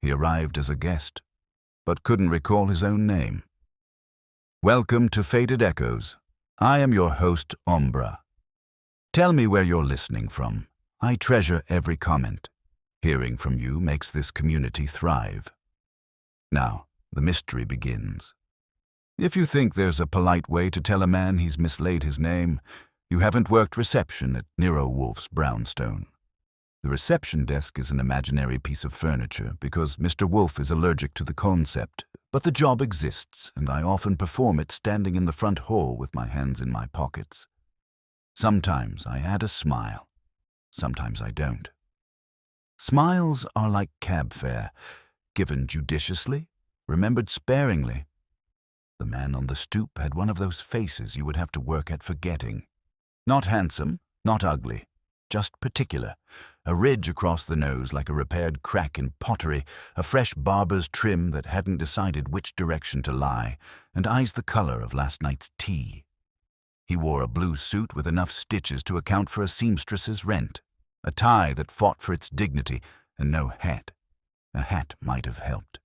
He arrived as a guest, but couldn't recall his own name. Welcome to Faded Echoes. I am your host, Ombra. Tell me where you're listening from. I treasure every comment. Hearing from you makes this community thrive. Now, the mystery begins. If you think there's a polite way to tell a man he's mislaid his name, you haven't worked reception at Nero Wolfe's brownstone. The reception desk is an imaginary piece of furniture because Mr. Wolfe is allergic to the concept, but the job exists, and I often perform it standing in the front hall with my hands in my pockets. Sometimes I add a smile. Sometimes I don't. Smiles are like cab fare, given judiciously, remembered sparingly. The man on the stoop had one of those faces you would have to work at forgetting. Not handsome, not ugly, just particular. A ridge across the nose like a repaired crack in pottery, a fresh barber's trim that hadn't decided which direction to lie, and eyes the color of last night's tea. He wore a blue suit with enough stitches to account for a seamstress's rent, a tie that fought for its dignity, and no hat. A hat might have helped.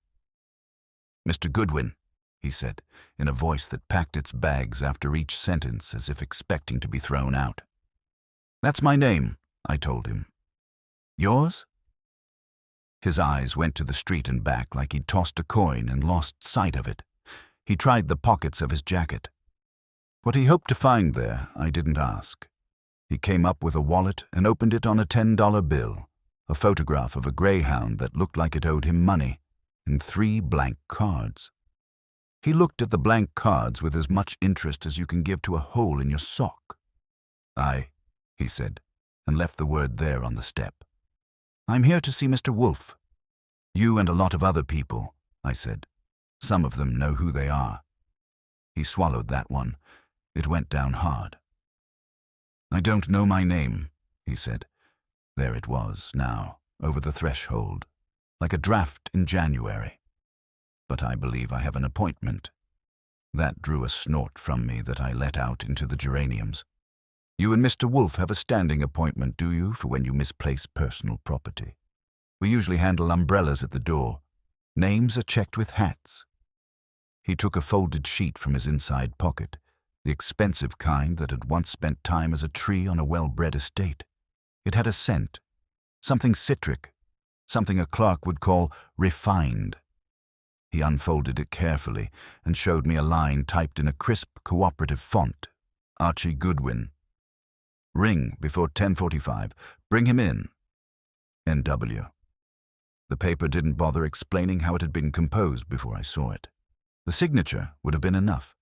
"Mr. Goodwin," he said, in a voice that packed its bags after each sentence as if expecting to be thrown out. "That's my name," I told him. "Yours?" His eyes went to the street and back like he'd tossed a coin and lost sight of it. He tried the pockets of his jacket. What he hoped to find there, I didn't ask. He came up with a wallet and opened it on a $10 bill, a photograph of a greyhound that looked like it owed him money, and 3 blank cards. He looked at the blank cards with as much interest as you can give to a hole in your sock. "Aye," he said, and left the word there on the step. "I'm here to see Mr. Wolfe." "You and a lot of other people," I said. "Some of them know who they are." He swallowed that one. It went down hard. "I don't know my name," he said. There it was, now, over the threshold, like a draft in January. "But I believe I have an appointment." That drew a snort from me that I let out into the geraniums. "You and Mr. Wolfe have a standing appointment, do you, for when you misplace personal property? We usually handle umbrellas at the door. Names are checked with hats." He took a folded sheet from his inside pocket, the expensive kind that had once spent time as a tree on a well-bred estate. It had a scent, something citric, something a clerk would call refined. He unfolded it carefully and showed me a line typed in a crisp, cooperative font. "Archie Goodwin. Ring before 10:45. Bring him in. N.W." The paper didn't bother explaining how it had been composed before I saw it. The signature would have been enough.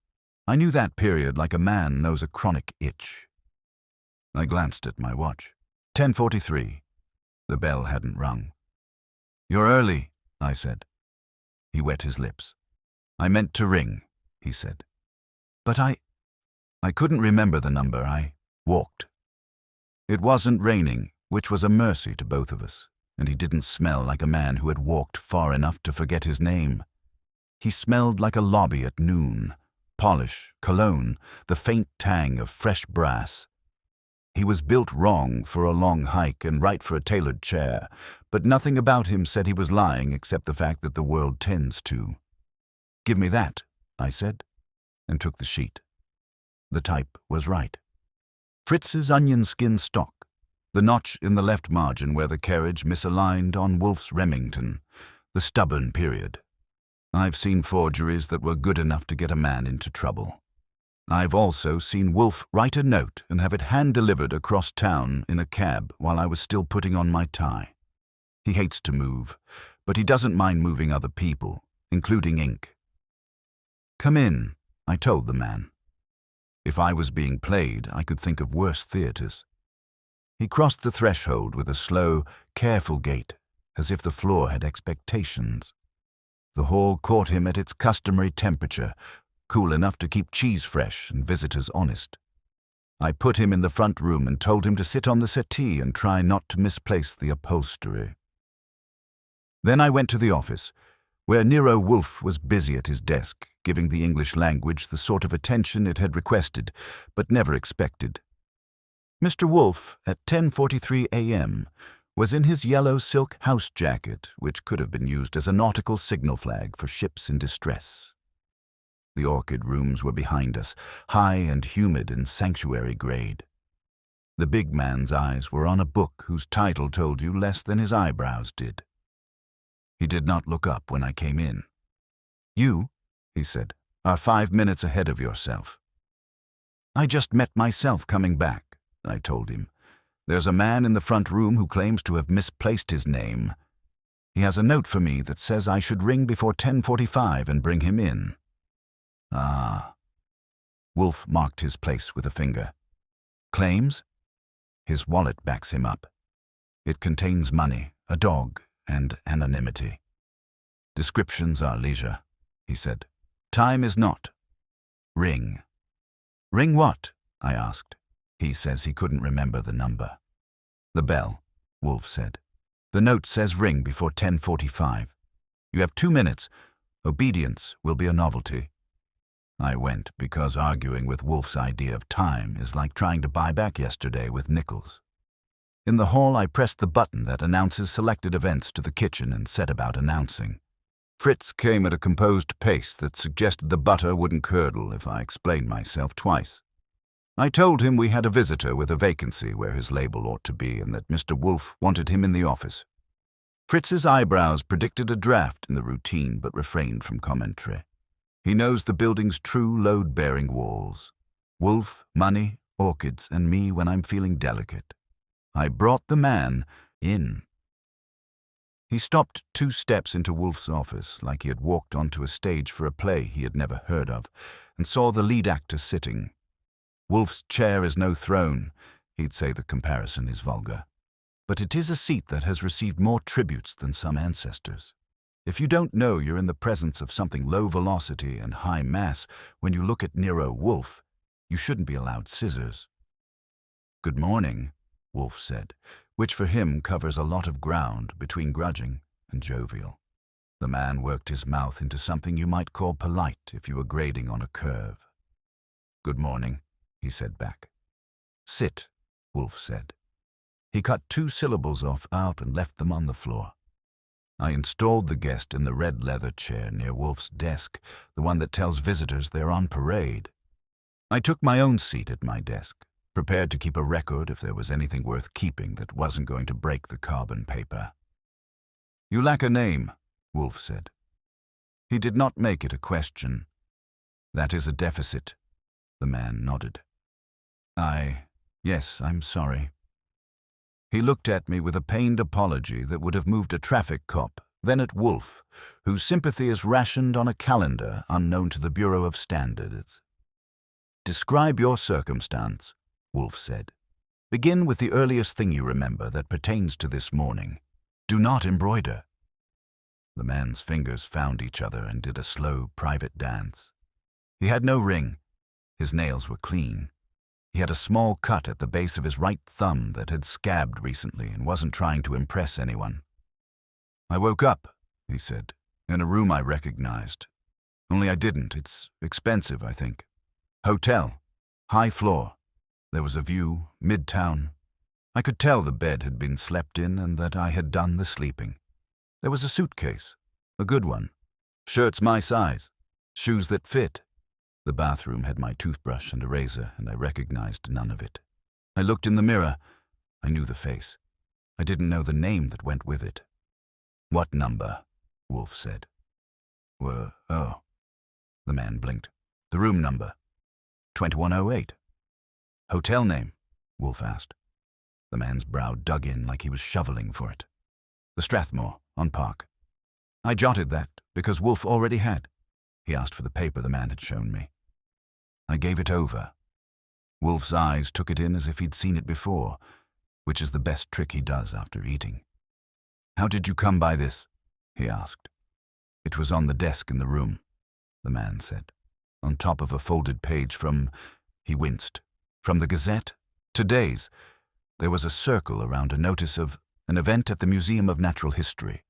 I knew that period like a man knows a chronic itch. I glanced at my watch. 10:43. The bell hadn't rung. "You're early," I said. He wet his lips. "I meant to ring," he said. "But I couldn't remember the number. I walked." It wasn't raining, which was a mercy to both of us, and he didn't smell like a man who had walked far enough to forget his name. He smelled like a lobby at noon, polish, cologne, the faint tang of fresh brass. He was built wrong for a long hike and right for a tailored chair, but nothing about him said he was lying except the fact that the world tends to. "Give me that," I said, and took the sheet. The type was right. Fritz's onion skin stock, the notch in the left margin where the carriage misaligned on Wolfe's Remington, the stubborn period. I've seen forgeries that were good enough to get a man into trouble. I've also seen Wolfe write a note and have it hand-delivered across town in a cab while I was still putting on my tie. He hates to move, but he doesn't mind moving other people, including ink. "Come in," I told the man. If I was being played, I could think of worse theaters. He crossed the threshold with a slow, careful gait, as if the floor had expectations. The hall caught him at its customary temperature, cool enough to keep cheese fresh and visitors honest. I put him in the front room and told him to sit on the settee and try not to misplace the upholstery. Then I went to the office, where Nero Wolfe was busy at his desk, giving the English language the sort of attention it had requested, but never expected. "Mr. Wolfe, at 10:43 a.m., was in his yellow silk house jacket, which could have been used as a nautical signal flag for ships in distress. The orchid rooms were behind us, high and humid in sanctuary grade. The big man's eyes were on a book whose title told you less than his eyebrows did. He did not look up when I came in. "You," he said, "are 5 minutes ahead of yourself." "I just met myself coming back," I told him. "There's a man in the front room who claims to have misplaced his name. He has a note for me that says I should ring before 10:45 and bring him in." "Ah." Wolfe marked his place with a finger. "Claims?" "His wallet backs him up. It contains money, a dog, and anonymity. Descriptions are leisure," he said. "Time is not. Ring." "Ring what?" I asked. "He says he couldn't remember the number." "The bell," Wolfe said. "The note says ring before 10:45. You have 2 minutes. Obedience will be a novelty." I went because arguing with Wolfe's idea of time is like trying to buy back yesterday with nickels. In the hall, I pressed the button that announces selected events to the kitchen and set about announcing. Fritz came at a composed pace that suggested the butter wouldn't curdle if I explained myself twice. I told him we had a visitor with a vacancy where his label ought to be and that Mr. Wolfe wanted him in the office. Fritz's eyebrows predicted a draft in the routine but refrained from commentary. He knows the building's true load-bearing walls. Wolfe, money, orchids, and me when I'm feeling delicate. I brought the man in. He stopped 2 steps into Wolfe's office like he had walked onto a stage for a play he had never heard of, and saw the lead actor sitting. Wolfe's chair is no throne. He'd say the comparison is vulgar. But it is a seat that has received more tributes than some ancestors. If you don't know you're in the presence of something low velocity and high mass when you look at Nero Wolfe, you shouldn't be allowed scissors. "Good morning," Wolfe said, which for him covers a lot of ground between grudging and jovial. The man worked his mouth into something you might call polite if you were grading on a curve. "Good morning," he said back. "Sit," Wolfe said. He cut 2 syllables off out and left them on the floor. I installed the guest in the red leather chair near Wolfe's desk, the one that tells visitors they're on parade. I took my own seat at my desk, prepared to keep a record if there was anything worth keeping that wasn't going to break the carbon paper. "You lack a name," Wolfe said. He did not make it a question. "That is a deficit." The man nodded. Yes, I'm sorry." He looked at me with a pained apology that would have moved a traffic cop, then at Wolfe, whose sympathy is rationed on a calendar unknown to the Bureau of Standards. "Describe your circumstance," Wolfe said. "Begin with the earliest thing you remember that pertains to this morning. Do not embroider." The man's fingers found each other and did a slow, private dance. He had no ring. His nails were clean. He had a small cut at the base of his right thumb that had scabbed recently and wasn't trying to impress anyone. "I woke up," he said, "in a room I recognized. Only I didn't. It's expensive, I think. Hotel. High floor. There was a view, midtown. I could tell the bed had been slept in and that I had done the sleeping. There was a suitcase, a good one. Shirts my size. Shoes that fit. The bathroom had my toothbrush and a razor, and I recognized none of it. I looked in the mirror. I knew the face. I didn't know the name that went with it." "What number?" Wolfe said. Oh." The man blinked. "The room number." 2108. "Hotel name?" Wolfe asked. The man's brow dug in like he was shoveling for it. "The Strathmore, on Park." I jotted that because Wolfe already had. He asked for the paper the man had shown me. I gave it over. Wolfe's eyes took it in as if he'd seen it before, which is the best trick he does after eating. "How did you come by this?" he asked. "It was on the desk in the room," the man said. "On top of a folded page from," he winced, "from the Gazette? Today's. There was a circle around a notice of an event at the Museum of Natural History.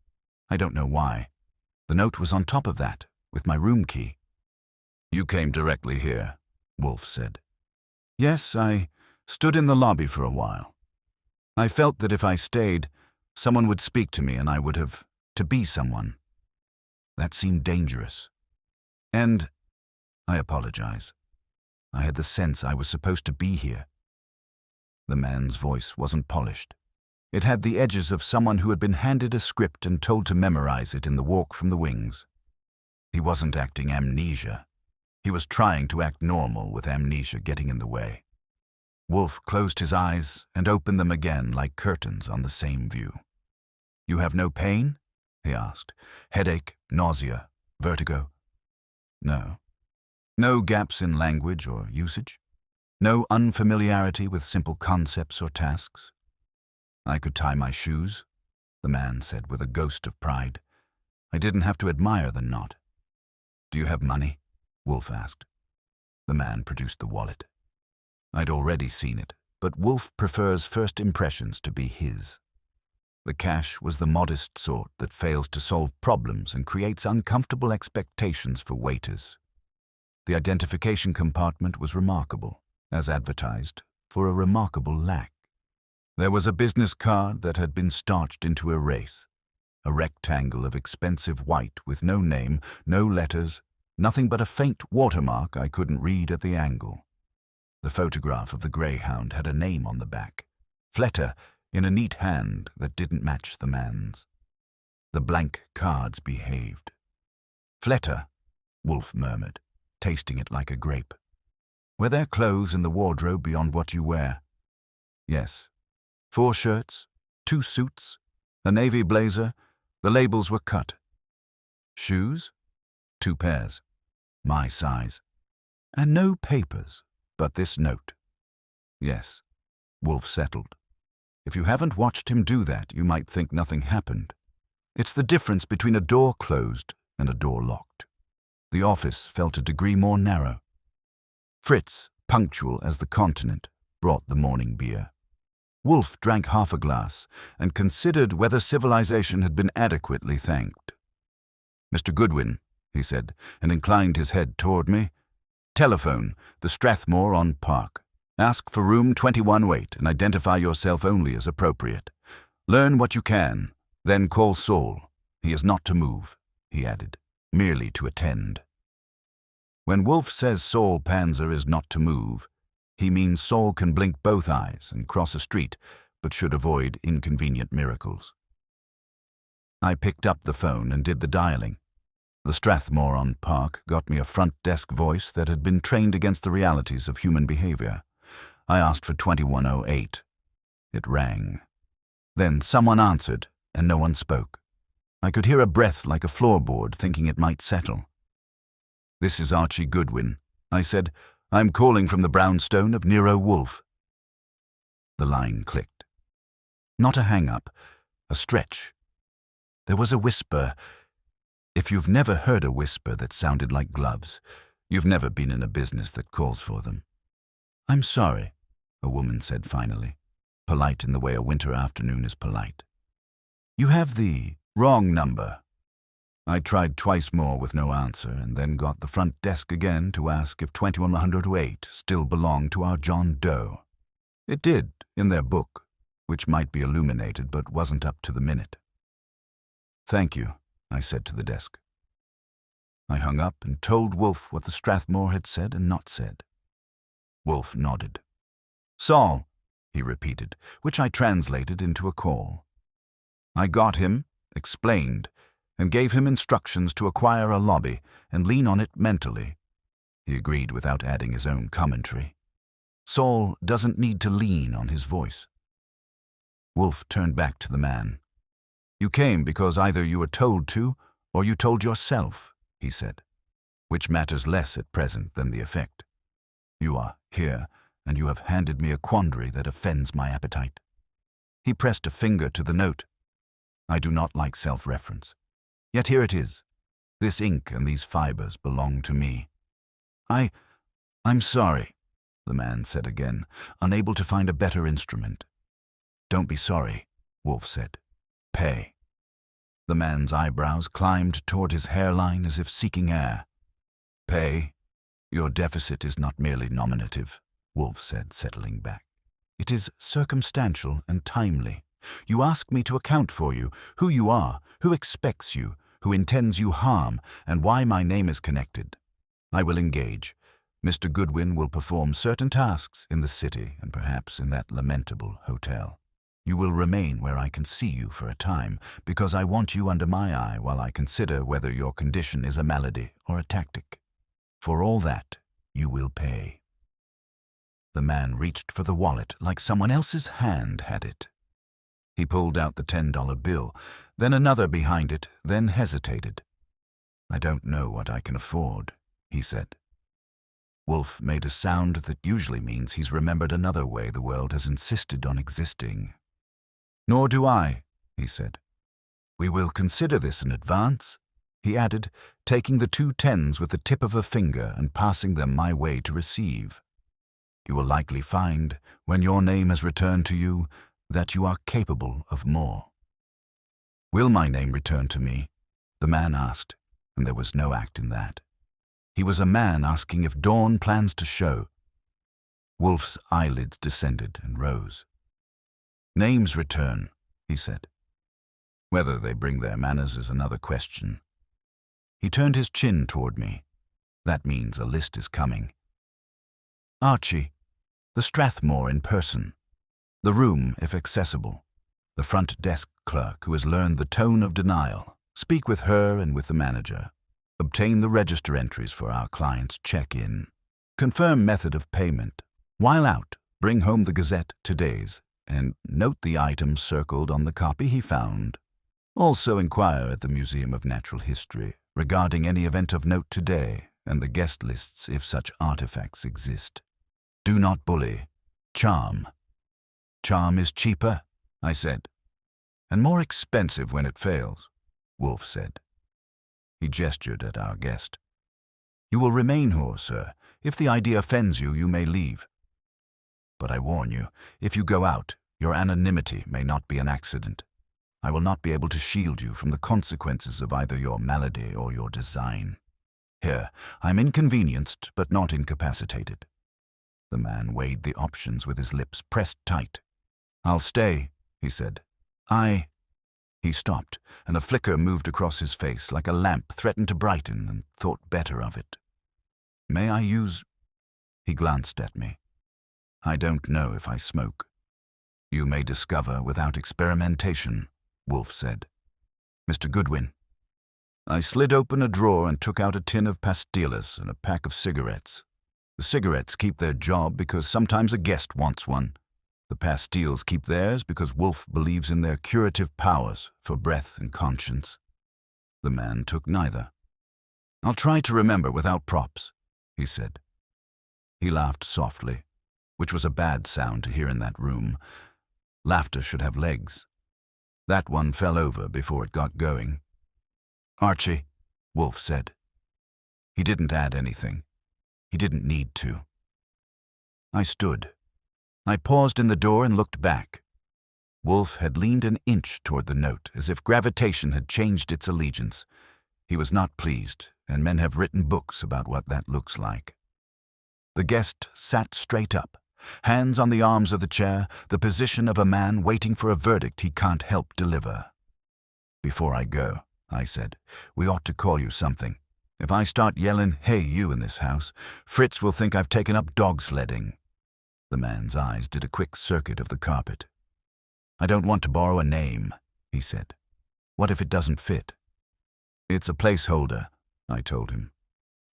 I don't know why. The note was on top of that, with my room key." "You came directly here," Wolfe said. "Yes, I stood in the lobby for a while. I felt that if I stayed, Someone would speak to me and I would have to be someone. That seemed dangerous. And I apologize. I had the sense I was supposed to be here. The man's voice wasn't polished. It had the edges of someone who had been handed a script and told to memorize it in the walk from the wings. He wasn't acting amnesia. He was trying to act normal with amnesia getting in the way. Wolfe closed his eyes and opened them again like curtains on the same view. "You have no pain?" he asked. "Headache, nausea, vertigo?" "No." "No gaps in language or usage? No unfamiliarity with simple concepts or tasks?" "I could tie my shoes," the man said with a ghost of pride. "I didn't have to admire the knot." "Do you have money?" Wolfe asked. The man produced the wallet. I'd already seen it, but Wolfe prefers first impressions to be his. The cash was the modest sort that fails to solve problems and creates uncomfortable expectations for waiters. The identification compartment was remarkable, as advertised, for a remarkable lack. There was a business card that had been starched into a race, a rectangle of expensive white with no name, no letters, nothing but a faint watermark I couldn't read at the angle. The photograph of the greyhound had a name on the back, Fletter, in a neat hand that didn't match the man's. The blank cards behaved. "Fletter," Wolfe murmured, tasting it like a grape. "Were there clothes in the wardrobe beyond what you wear?" "Yes. 4 shirts, 2 suits, a navy blazer. The labels were cut." "Shoes?" 2 pairs. My size. "And no papers, but this note." "Yes." Wolfe settled. "If you haven't watched him do that, you might think nothing happened. It's the difference between a door closed and a door locked. The office felt a degree more narrow. Fritz, punctual as the continent, brought the morning beer. Wolfe drank half a glass and considered whether civilization had been adequately thanked. "Mr. Goodwin," he said, and inclined his head toward me. "Telephone, the Strathmore on Park. Ask for room 21-8 and identify yourself only as appropriate. Learn what you can, then call Saul. He is not to move," he added, "merely to attend." When Wolfe says Saul Panzer is not to move, he means Saul can blink both eyes and cross a street, but should avoid inconvenient miracles. I picked up the phone and did the dialing. The Strathmore on Park got me a front desk voice that had been trained against the realities of human behavior. I asked for 2108. It rang. Then someone answered, and no one spoke. I could hear a breath like a floorboard, thinking it might settle. "This is Archie Goodwin," I said. "I'm calling from the brownstone of Nero Wolfe." The line clicked. Not a hang-up, a stretch. There was a whisper. If you've never heard a whisper that sounded like gloves, you've never been in a business that calls for them. "I'm sorry," a woman said finally, polite in the way a winter afternoon is polite. "You have the wrong number." I tried twice more with no answer, and then got the front desk again to ask if 2108 still belonged to our John Doe. It did, in their book, which might be illuminated but wasn't up to the minute. "Thank you," I said to the desk. I hung up and told Wolfe what the Strathmore had said and not said. Wolfe nodded. "Saul," he repeated, which I translated into a call. I got him, explained, and gave him instructions to acquire a lobby and lean on it mentally. He agreed without adding his own commentary. Saul doesn't need to lean on his voice. Wolfe turned back to the man. "You came because either you were told to or you told yourself," he said, "which matters less at present than the effect. You are here, and you have handed me a quandary that offends my appetite." He pressed a finger to the note. I do not like self-reference. Yet here it is. This ink and these fibers belong to me. I'm sorry," the man said again, unable to find a better instrument. "Don't be sorry," Wolfe said. "Pay." The man's eyebrows climbed toward his hairline as if seeking air. "Pay? Your deficit is not merely nominative," Wolfe said, settling back. "It is circumstantial and timely. You ask me to account for you, who you are, who expects you, who intends you harm, and why my name is connected. I will engage. Mr. Goodwin will perform certain tasks in the city and perhaps in that lamentable hotel. You will remain where I can see you for a time, because I want you under my eye while I consider whether your condition is a malady or a tactic. For all that, you will pay. The man reached for the wallet like someone else's hand had it. He pulled out the $10 bill, then another behind it, then hesitated. I don't know what I can afford, he said. Wolfe made a sound that usually means he's remembered another way the world has insisted on existing. Nor do I, he said. We will consider this in advance, he added, taking the 2 tens with the tip of a finger and passing them my way to receive. You will likely find, when your name is returned to you, that you are capable of more. Will my name return to me? The man asked, and there was no act in that. He was a man asking if dawn plans to show. Wolfe's eyelids descended and rose. Names return, he said. Whether they bring their manners is another question. He turned his chin toward me. That means a list is coming. Archie, the Strathmore in person. The room, if accessible. The front desk clerk who has learned the tone of denial. Speak with her and with the manager. Obtain the register entries for our client's check-in. Confirm method of payment. While out, bring home the Gazette today's, and note the items circled on the copy he found. Also inquire at the Museum of Natural History regarding any event of note today and the guest lists if such artifacts exist. Do not bully. Charm. Charm is cheaper, I said. And more expensive when it fails, Wolfe said. He gestured at our guest. You will remain here, sir. If the idea offends you, you may leave. But I warn you, if you go out, your anonymity may not be an accident. I will not be able to shield you from the consequences of either your malady or your design. Here, I'm inconvenienced, but not incapacitated. The man weighed the options with his lips pressed tight. I'll stay, he said. He stopped, and a flicker moved across his face like a lamp threatened to brighten and thought better of it. May I use... He glanced at me. I don't know if I smoke. You may discover without experimentation, Wolfe said. Mr. Goodwin. I slid open a drawer and took out a tin of pastillas and a pack of cigarettes. The cigarettes keep their job because sometimes a guest wants one. The pastilles keep theirs because Wolfe believes in their curative powers for breath and conscience. The man took neither. I'll try to remember without props, he said. He laughed softly, which was a bad sound to hear in that room. Laughter should have legs. That one fell over before it got going. Archie, Wolfe said. He didn't add anything. He didn't need to. I stood. I paused in the door and looked back. Wolfe had leaned an inch toward the note, as if gravitation had changed its allegiance. He was not pleased, and men have written books about what that looks like. The guest sat straight up, hands on the arms of the chair, the position of a man waiting for a verdict he can't help deliver. Before I go, I said, we ought to call you something. If I start yelling, hey, you in this house, Fritz will think I've taken up dog sledding. The man's eyes did a quick circuit of the carpet. I don't want to borrow a name, he said. What if it doesn't fit? It's a placeholder, I told him.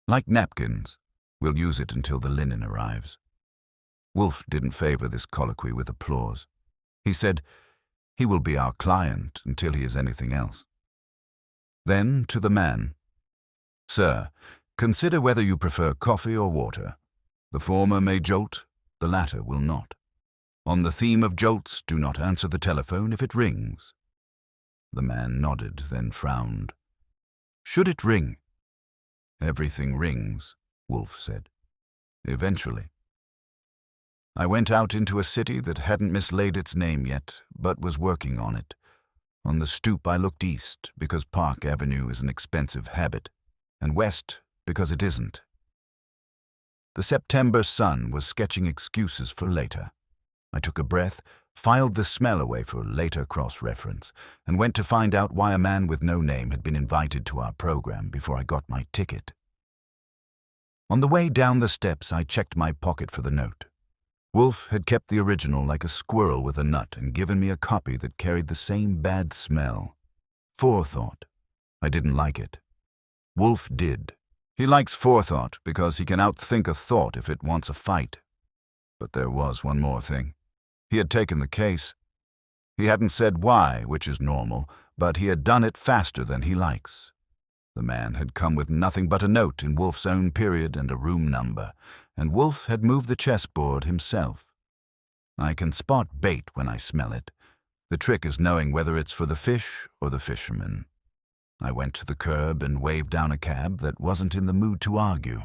Like napkins. We'll use it until the linen arrives. Wolfe didn't favor this colloquy with applause. He said, he will be our client until he is anything else. Then to the man, Sir, consider whether you prefer coffee or water. The former may jolt, the latter will not. On the theme of jolts, do not answer the telephone if it rings. The man nodded, then frowned. Should it ring? Everything rings, Wolfe said. Eventually. I went out into a city that hadn't mislaid its name yet, but was working on it. On the stoop I looked east, because Park Avenue is an expensive habit, and west, because it isn't. The September sun was sketching excuses for later. I took a breath, filed the smell away for later cross-reference, and went to find out why a man with no name had been invited to our program before I got my ticket. On the way down the steps, I checked my pocket for the note. Wolfe had kept the original like a squirrel with a nut and given me a copy that carried the same bad smell. Forethought. I didn't like it. Wolfe did. He likes forethought because he can outthink a thought if it wants a fight. But there was one more thing. He had taken the case. He hadn't said why, which is normal, but he had done it faster than he likes. The man had come with nothing but a note in Wolfe's own period and a room number, and Wolfe had moved the chessboard himself. I can spot bait when I smell it. The trick is knowing whether it's for the fish or the fisherman. I went to the curb and waved down a cab that wasn't in the mood to argue.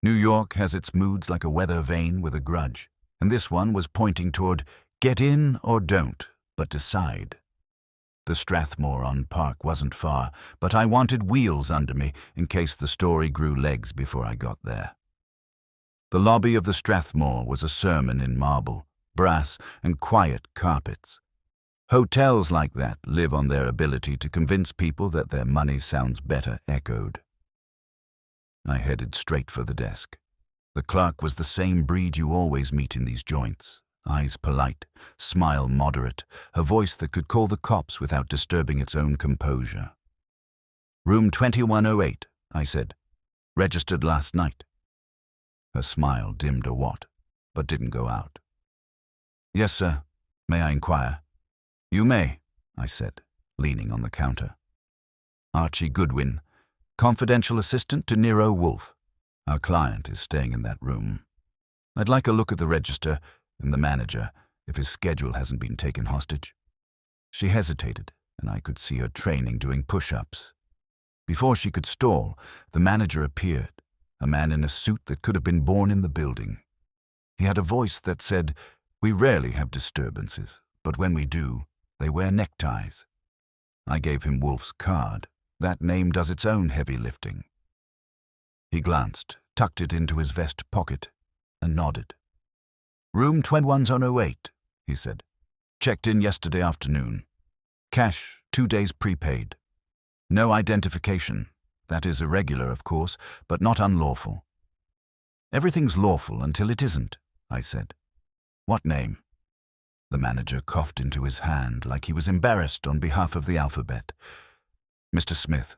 New York has its moods like a weather vane with a grudge, and this one was pointing toward get in or don't, but decide. The Strathmore on Park wasn't far, but I wanted wheels under me in case the story grew legs before I got there. The lobby of the Strathmore was a sermon in marble, brass, and quiet carpets. Hotels like that live on their ability to convince people that their money sounds better echoed. I headed straight for the desk. The clerk was the same breed you always meet in these joints. Eyes polite, smile moderate, a voice that could call the cops without disturbing its own composure. "Room 2108, I said. "Registered last night." Her smile dimmed a watt, but didn't go out. "Yes, sir. May I inquire?" "You may," I said, leaning on the counter. "Archie Goodwin, confidential assistant to Nero Wolfe. Our client is staying in that room. I'd like a look at the register and the manager, if his schedule hasn't been taken hostage." She hesitated, and I could see her training doing push-ups. Before she could stall, the manager appeared, a man in a suit that could have been born in the building. He had a voice that said, "We rarely have disturbances, but when we do, they wear neckties." I gave him Wolfe's card. That name does its own heavy lifting. He glanced, tucked it into his vest pocket, and nodded. "Room 2108, he said. "Checked in yesterday afternoon. Cash, 2 days prepaid. No identification. That is irregular, of course, but not unlawful." "Everything's lawful until it isn't," I said. "What name?" The manager coughed into his hand like he was embarrassed on behalf of the alphabet. "Mr. Smith."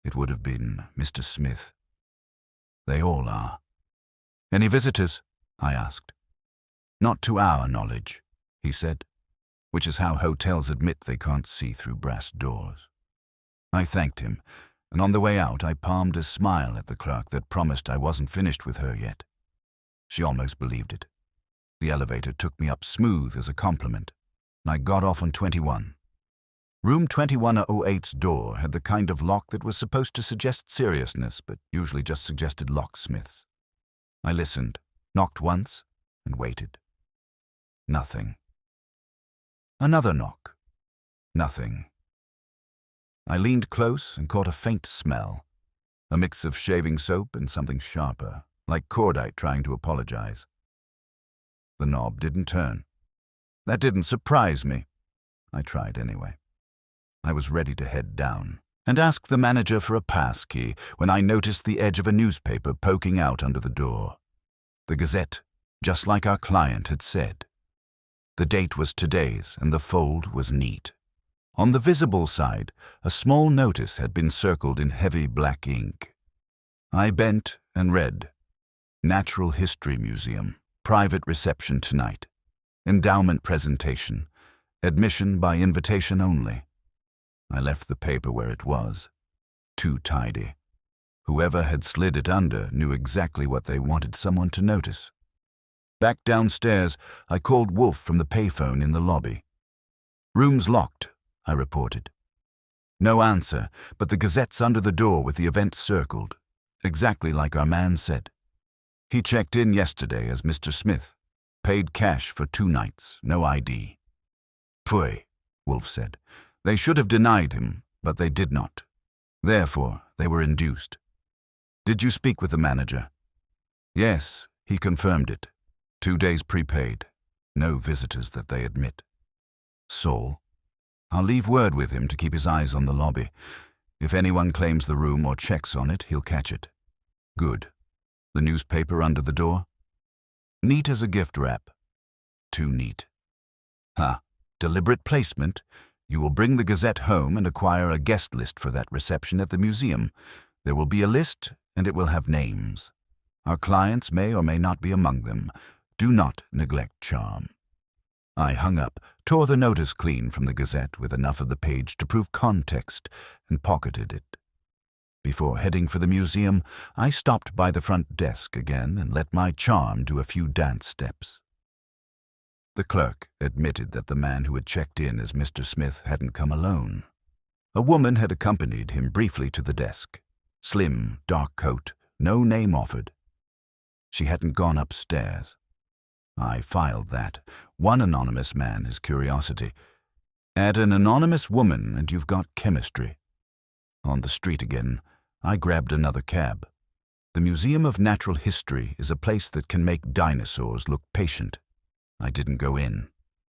It would have been Mr. Smith. They all are. "Any visitors?" I asked. "Not to our knowledge," he said, which is how hotels admit they can't see through brass doors. I thanked him, and on the way out I palmed a smile at the clerk that promised I wasn't finished with her yet. She almost believed it. The elevator took me up smooth as a compliment, and I got off on 21. Room 2108's door had the kind of lock that was supposed to suggest seriousness, but usually just suggested locksmiths. I listened, knocked once, and waited. Nothing. Another knock. Nothing. I leaned close and caught a faint smell, a mix of shaving soap and something sharper, like cordite trying to apologize. The knob didn't turn. That didn't surprise me. I tried anyway. I was ready to head down and ask the manager for a pass key when I noticed the edge of a newspaper poking out under the door. The Gazette, just like our client had said. The date was today's, and the fold was neat. On the visible side, a small notice had been circled in heavy black ink. I bent and read, "Natural History Museum, private reception tonight. Endowment presentation. Admission by invitation only." I left the paper where it was. Too tidy. Whoever had slid it under knew exactly what they wanted someone to notice. Back downstairs, I called Wolfe from the payphone in the lobby. "Room's locked," I reported. No answer, but the Gazette's under the door with the event circled, exactly like our man said. He checked in yesterday as Mr. Smith. Paid cash for 2 nights, no ID. "Pui," Wolfe said. "They should have denied him, but they did not. Therefore, they were induced." "Did you speak with the manager?" "Yes, he confirmed it. 2 days prepaid." No visitors that they admit. Saul? I'll leave word with him to keep his eyes on the lobby. If anyone claims the room or checks on it, he'll catch it. Good. The newspaper under the door? Neat as a gift wrap. Too neat. Deliberate placement. You will bring the Gazette home and acquire a guest list for that reception at the museum. There will be a list, and it will have names. Our clients may or may not be among them. Do not neglect charm. I hung up, tore the notice clean from the Gazette with enough of the page to prove context, and pocketed it. Before heading for the museum, I stopped by the front desk again and let my charm do a few dance steps. The clerk admitted that the man who had checked in as Mr. Smith hadn't come alone. A woman had accompanied him briefly to the desk. Slim, dark coat, no name offered. She hadn't gone upstairs. I filed that. One anonymous man is curiosity. Add an anonymous woman and you've got chemistry. On the street again, I grabbed another cab. The Museum of Natural History is a place that can make dinosaurs look patient. I didn't go in.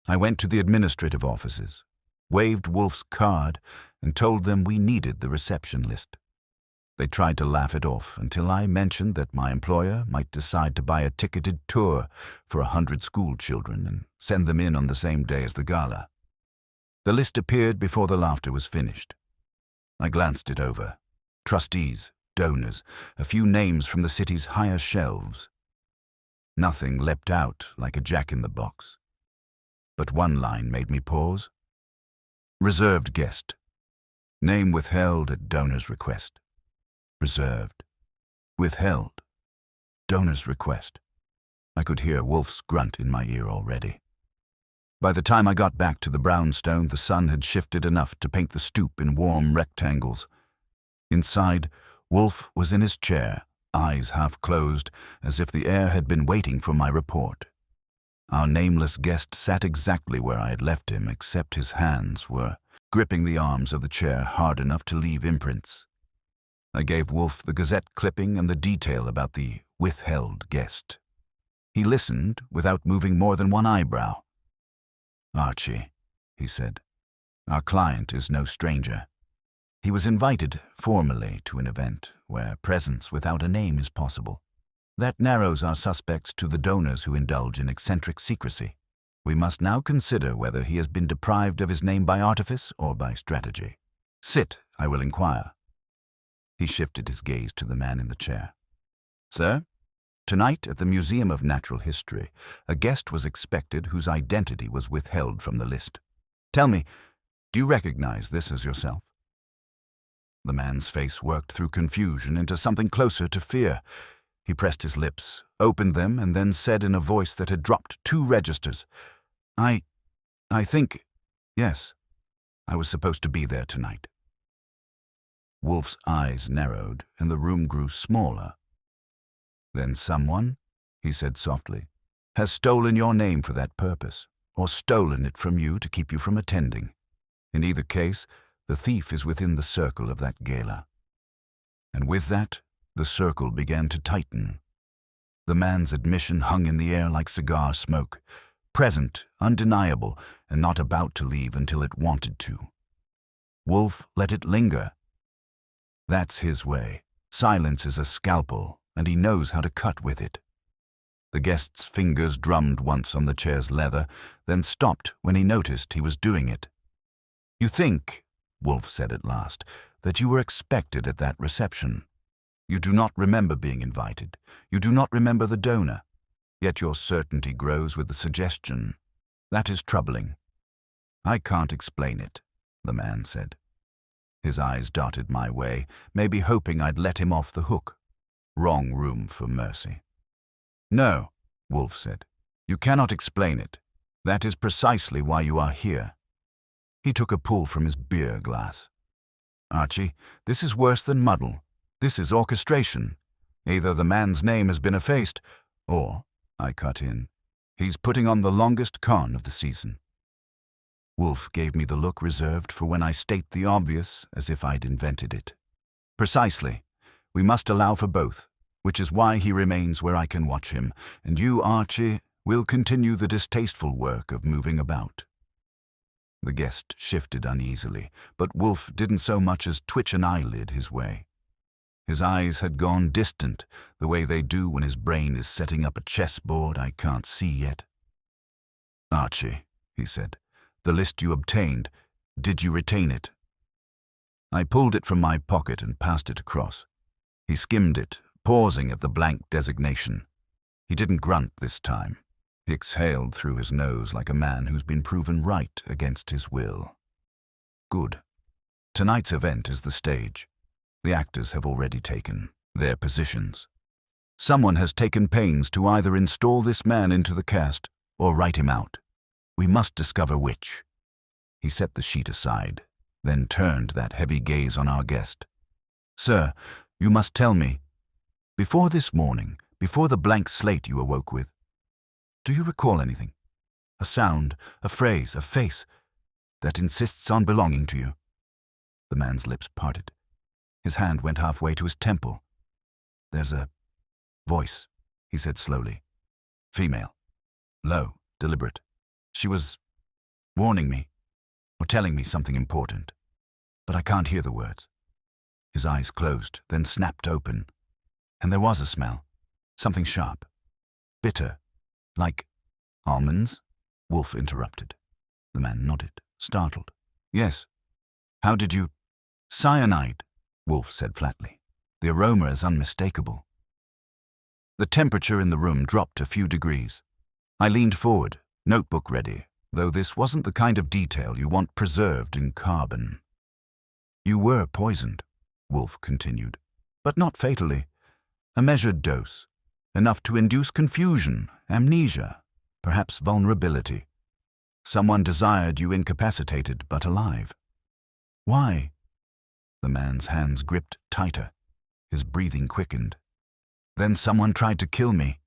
I went to the administrative offices, waved Wolfe's card, and told them we needed the reception list. They tried to laugh it off until I mentioned that my employer might decide to buy a ticketed tour for 100 school children and send them in on the same day as the gala. The list appeared before the laughter was finished. I glanced it over. Trustees, donors, a few names from the city's higher shelves. Nothing leapt out like a jack-in-the-box. But one line made me pause. Reserved guest. Name withheld at donor's request. Reserved. Withheld. Donor's request. I could hear Wolfe's grunt in my ear already. By the time I got back to the brownstone, the sun had shifted enough to paint the stoop in warm rectangles. Inside, Wolfe was in his chair, eyes half closed, as if the air had been waiting for my report. Our nameless guest sat exactly where I had left him, except his hands were gripping the arms of the chair hard enough to leave imprints. I gave Wolfe the Gazette clipping and the detail about the withheld guest. He listened without moving more than one eyebrow. Archie, he said, our client is no stranger. He was invited formally to an event where presence without a name is possible. That narrows our suspects to the donors who indulge in eccentric secrecy. We must now consider whether he has been deprived of his name by artifice or by strategy. Sit, I will inquire. He shifted his gaze to the man in the chair. Sir, tonight at the Museum of Natural History, a guest was expected whose identity was withheld from the list. Tell me, do you recognize this as yourself? The man's face worked through confusion into something closer to fear. He pressed his lips, opened them, and then said in a voice that had dropped 2 registers, I think, yes, I was supposed to be there tonight. Wolfe's eyes narrowed, and the room grew smaller. Then someone, he said softly, has stolen your name for that purpose, or stolen it from you to keep you from attending. In either case, the thief is within the circle of that gala. And with that, the circle began to tighten. The man's admission hung in the air like cigar smoke, present, undeniable, and not about to leave until it wanted to. Wolfe let it linger. That's his way. Silence is a scalpel, and he knows how to cut with it. The guest's fingers drummed once on the chair's leather, then stopped when he noticed he was doing it. You think, Wolfe said at last, that you were expected at that reception. You do not remember being invited. You do not remember the donor. Yet your certainty grows with the suggestion. That is troubling. I can't explain it, the man said. His eyes darted my way, maybe hoping I'd let him off the hook. Wrong room for mercy. No, Wolfe said. You cannot explain it. That is precisely why you are here. He took a pull from his beer glass. Archie, this is worse than muddle. This is orchestration. Either the man's name has been effaced, or, I cut in, he's putting on the longest con of the season. Wolfe gave me the look reserved for when I state the obvious as if I'd invented it. Precisely. We must allow for both, which is why he remains where I can watch him. And you, Archie, We'll continue the distasteful work of moving about." The guest shifted uneasily, but Wolfe didn't so much as twitch an eyelid his way. His eyes had gone distant, the way they do when his brain is setting up a chessboard I can't see yet. "Archie," he said, "the list you obtained, did you retain it?" I pulled it from my pocket and passed it across. He skimmed it, pausing at the blank designation. He didn't grunt this time. He exhaled through his nose like a man who's been proven right against his will. "Good. Tonight's event is the stage. The actors have already taken their positions. Someone has taken pains to either install this man into the cast or write him out. We must discover which." He set the sheet aside, then turned that heavy gaze on our guest. "Sir, you must tell me, before this morning, before the blank slate you awoke with, do you recall anything? A sound, a phrase, a face that insists on belonging to you?" The man's lips parted. His hand went halfway to his temple. "There's a voice," he said slowly. "Female. Low, deliberate. She was warning me, or telling me something important. But I can't hear the words." His eyes closed, then snapped open. "And there was a smell. Something sharp. Bitter. Like almonds?" Wolfe interrupted. The man nodded, startled. "Yes. How did you—" "Cyanide," Wolfe said flatly. "The aroma is unmistakable." The temperature in the room dropped a few degrees. I leaned forward, notebook ready, though this wasn't the kind of detail you want preserved in carbon. "You were poisoned," Wolfe continued, "but not fatally. A measured dose, enough to induce confusion, amnesia, perhaps vulnerability. Someone desired you incapacitated but alive." "Why?" The man's hands gripped tighter. His breathing quickened. "Then someone tried to kill me."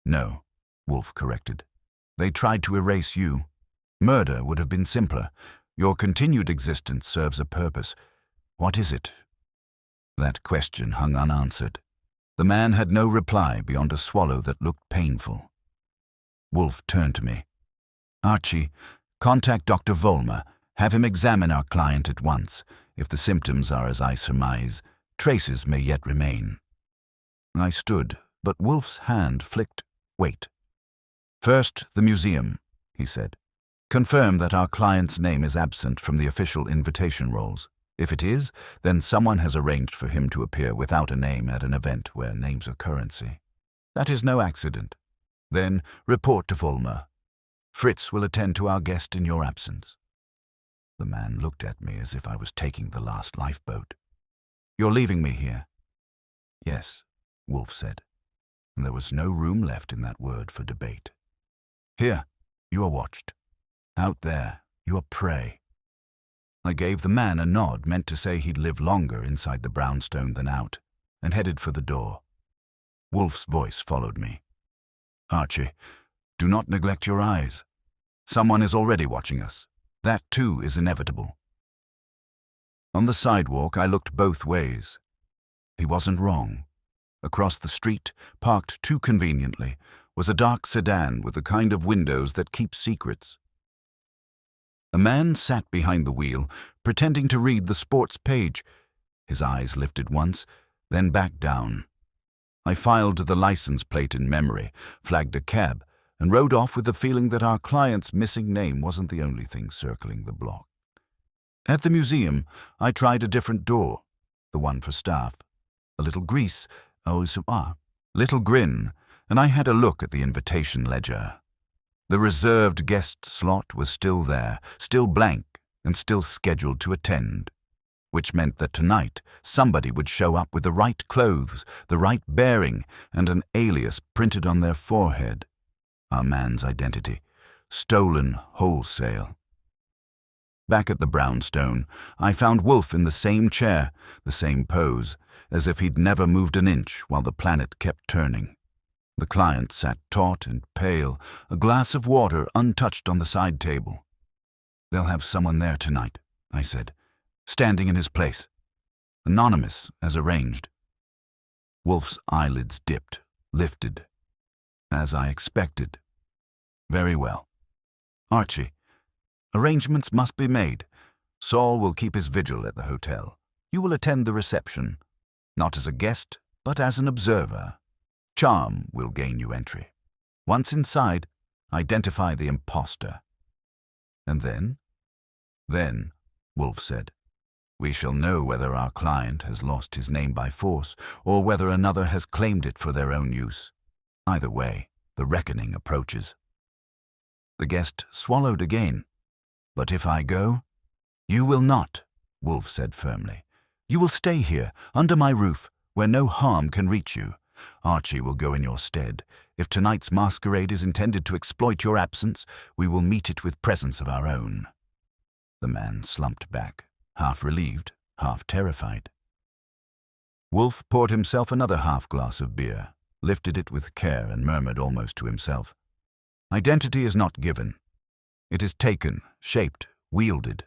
"No," Wolfe corrected. "They tried to erase you. Murder would have been simpler. Your continued existence serves a purpose. What is it?" That question hung unanswered. The man had no reply beyond a swallow that looked painful. Wolfe turned to me. "Archie, contact Dr. Vollmer. Have him examine our client at once. If the symptoms are as I surmise, traces may yet remain." I stood, but Wolfe's hand flicked. "Wait. First, the museum," he said. "Confirm that our client's name is absent from the official invitation rolls. If it is, then someone has arranged for him to appear without a name at an event where names are currency. That is no accident. Then report to Vollmer. Fritz will attend to our guest in your absence." The man looked at me as if I was taking the last lifeboat. "You're leaving me here?" "Yes," Wolfe said, and there was no room left in that word for debate. "Here, you are watched. Out there, you are prey." I gave the man a nod meant to say he'd live longer inside the brownstone than out, and headed for the door. Wolfe's voice followed me. "Archie, do not neglect your eyes. Someone is already watching us. That too is inevitable." On the sidewalk, I looked both ways. He wasn't wrong. Across the street, parked too conveniently, was a dark sedan with the kind of windows that keep secrets. A man sat behind the wheel, pretending to read the sports page. His eyes lifted once, then back down. I filed the license plate in memory, flagged a cab, and rode off with the feeling that our client's missing name wasn't the only thing circling the block. At the museum, I tried a different door, the one for staff. A little grease, little grin, and I had a look at the invitation ledger. The reserved guest slot was still there, still blank, and still scheduled to attend, which meant that tonight somebody would show up with the right clothes, the right bearing, and an alias printed on their forehead. Our man's identity, stolen wholesale. Back at the brownstone, I found Wolfe in the same chair, the same pose, as if he'd never moved an inch while the planet kept turning. The client sat taut and pale, a glass of water untouched on the side table. "They'll have someone there tonight," I said, "standing in his place. Anonymous, as arranged." Wolfe's eyelids dipped, lifted. As I expected, Very well. Archie, arrangements must be made. Saul will keep his vigil at the hotel. You will attend the reception, not as a guest, but as an observer. Charm will gain you entry. Once inside, identify the impostor. And then? Then, Wolfe said, we shall know whether our client has lost his name by force or whether another has claimed it for their own use. Either way, the reckoning approaches. The guest swallowed again. But if I go? You will not, Wolfe said firmly. You will stay here, under my roof, where no harm can reach you. Archie will go in your stead. If tonight's masquerade is intended to exploit your absence, we will meet it with presence of our own. The man slumped back, half relieved, half terrified. Wolfe poured himself another half-glass of beer, lifted it with care and murmured almost to himself. Identity is not given. It is taken, shaped, wielded.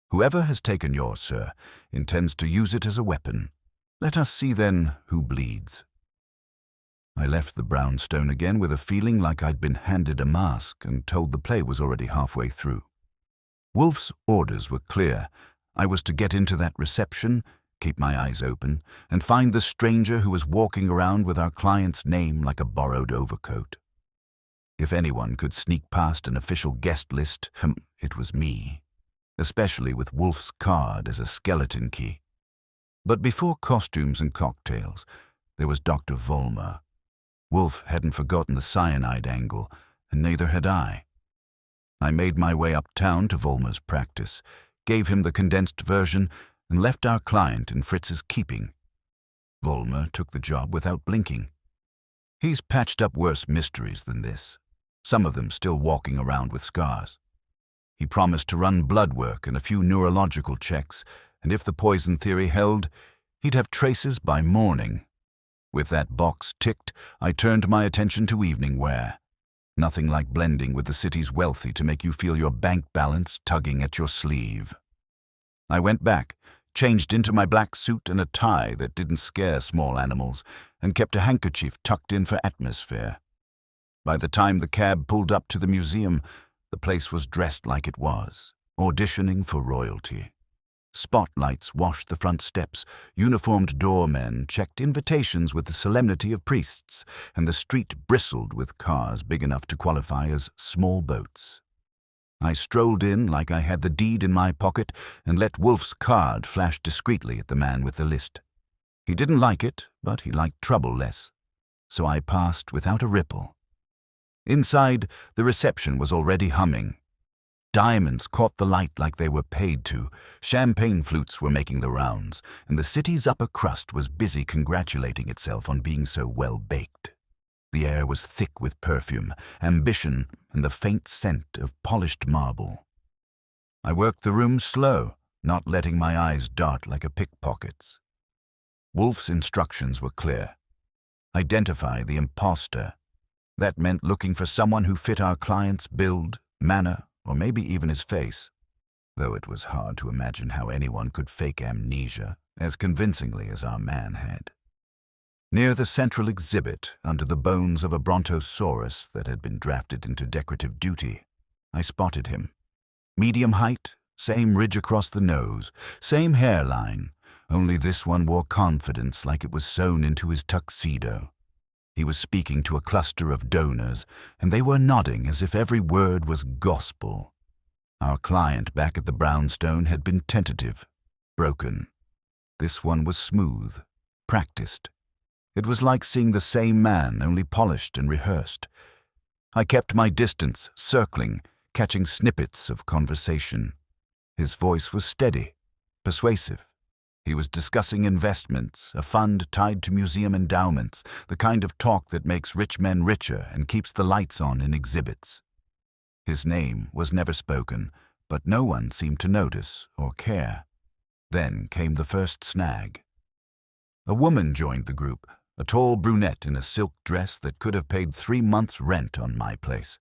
Whoever has taken yours, sir, intends to use it as a weapon. Let us see, then, who bleeds. I left the brownstone again with a feeling like I'd been handed a mask and told the play was already halfway through. Wolfe's orders were clear. I was to get into that reception, keep my eyes open, and find the stranger who was walking around with our client's name like a borrowed overcoat. If anyone could sneak past an official guest list, it was me, especially with Wolfe's card as a skeleton key. But before costumes and cocktails, there was Dr. Vollmer. Wolfe hadn't forgotten the cyanide angle, and neither had I. I made my way uptown to Vollmer's practice, gave him the condensed version, and left our client in Fritz's keeping. Vollmer took the job without blinking. He's patched up worse mysteries than this, some of them still walking around with scars. He promised to run blood work and a few neurological checks, and if the poison theory held, he'd have traces by morning. With that box ticked, I turned my attention to evening wear. Nothing like blending with the city's wealthy to make you feel your bank balance tugging at your sleeve. I went back, changed into my black suit and a tie that didn't scare small animals, and kept a handkerchief tucked in for atmosphere. By the time the cab pulled up to the museum, the place was dressed like it was, auditioning for royalty. Spotlights washed the front steps, uniformed doormen checked invitations with the solemnity of priests, and the street bristled with cars big enough to qualify as small boats. I strolled in like I had the deed in my pocket and let Wolfe's card flash discreetly at the man with the list. He didn't like it, but he liked trouble less, so I passed without a ripple. Inside, the reception was already humming. Diamonds caught the light like they were paid to, champagne flutes were making the rounds, and the city's upper crust was busy congratulating itself on being so well baked. The air was thick with perfume, ambition, and the faint scent of polished marble. I worked the room slow, not letting my eyes dart like a pickpocket's. Wolfe's instructions were clear. Identify the impostor. That meant looking for someone who fit our client's build, manner, or maybe even his face, though it was hard to imagine how anyone could fake amnesia as convincingly as our man had. Near the central exhibit, under the bones of a brontosaurus that had been drafted into decorative duty, I spotted him. Medium height, same ridge across the nose, same hairline, only this one wore confidence like it was sewn into his tuxedo. He was speaking to a cluster of donors, and they were nodding as if every word was gospel. Our client back at the brownstone had been tentative, broken. This one was smooth, practiced. It was like seeing the same man, only polished and rehearsed. I kept my distance, circling, catching snippets of conversation. His voice was steady, persuasive. He was discussing investments, a fund tied to museum endowments, the kind of talk that makes rich men richer and keeps the lights on in exhibits. His name was never spoken, but no one seemed to notice or care. Then came the first snag. A woman joined the group, a tall brunette in a silk dress that could have paid 3 months' rent on my place.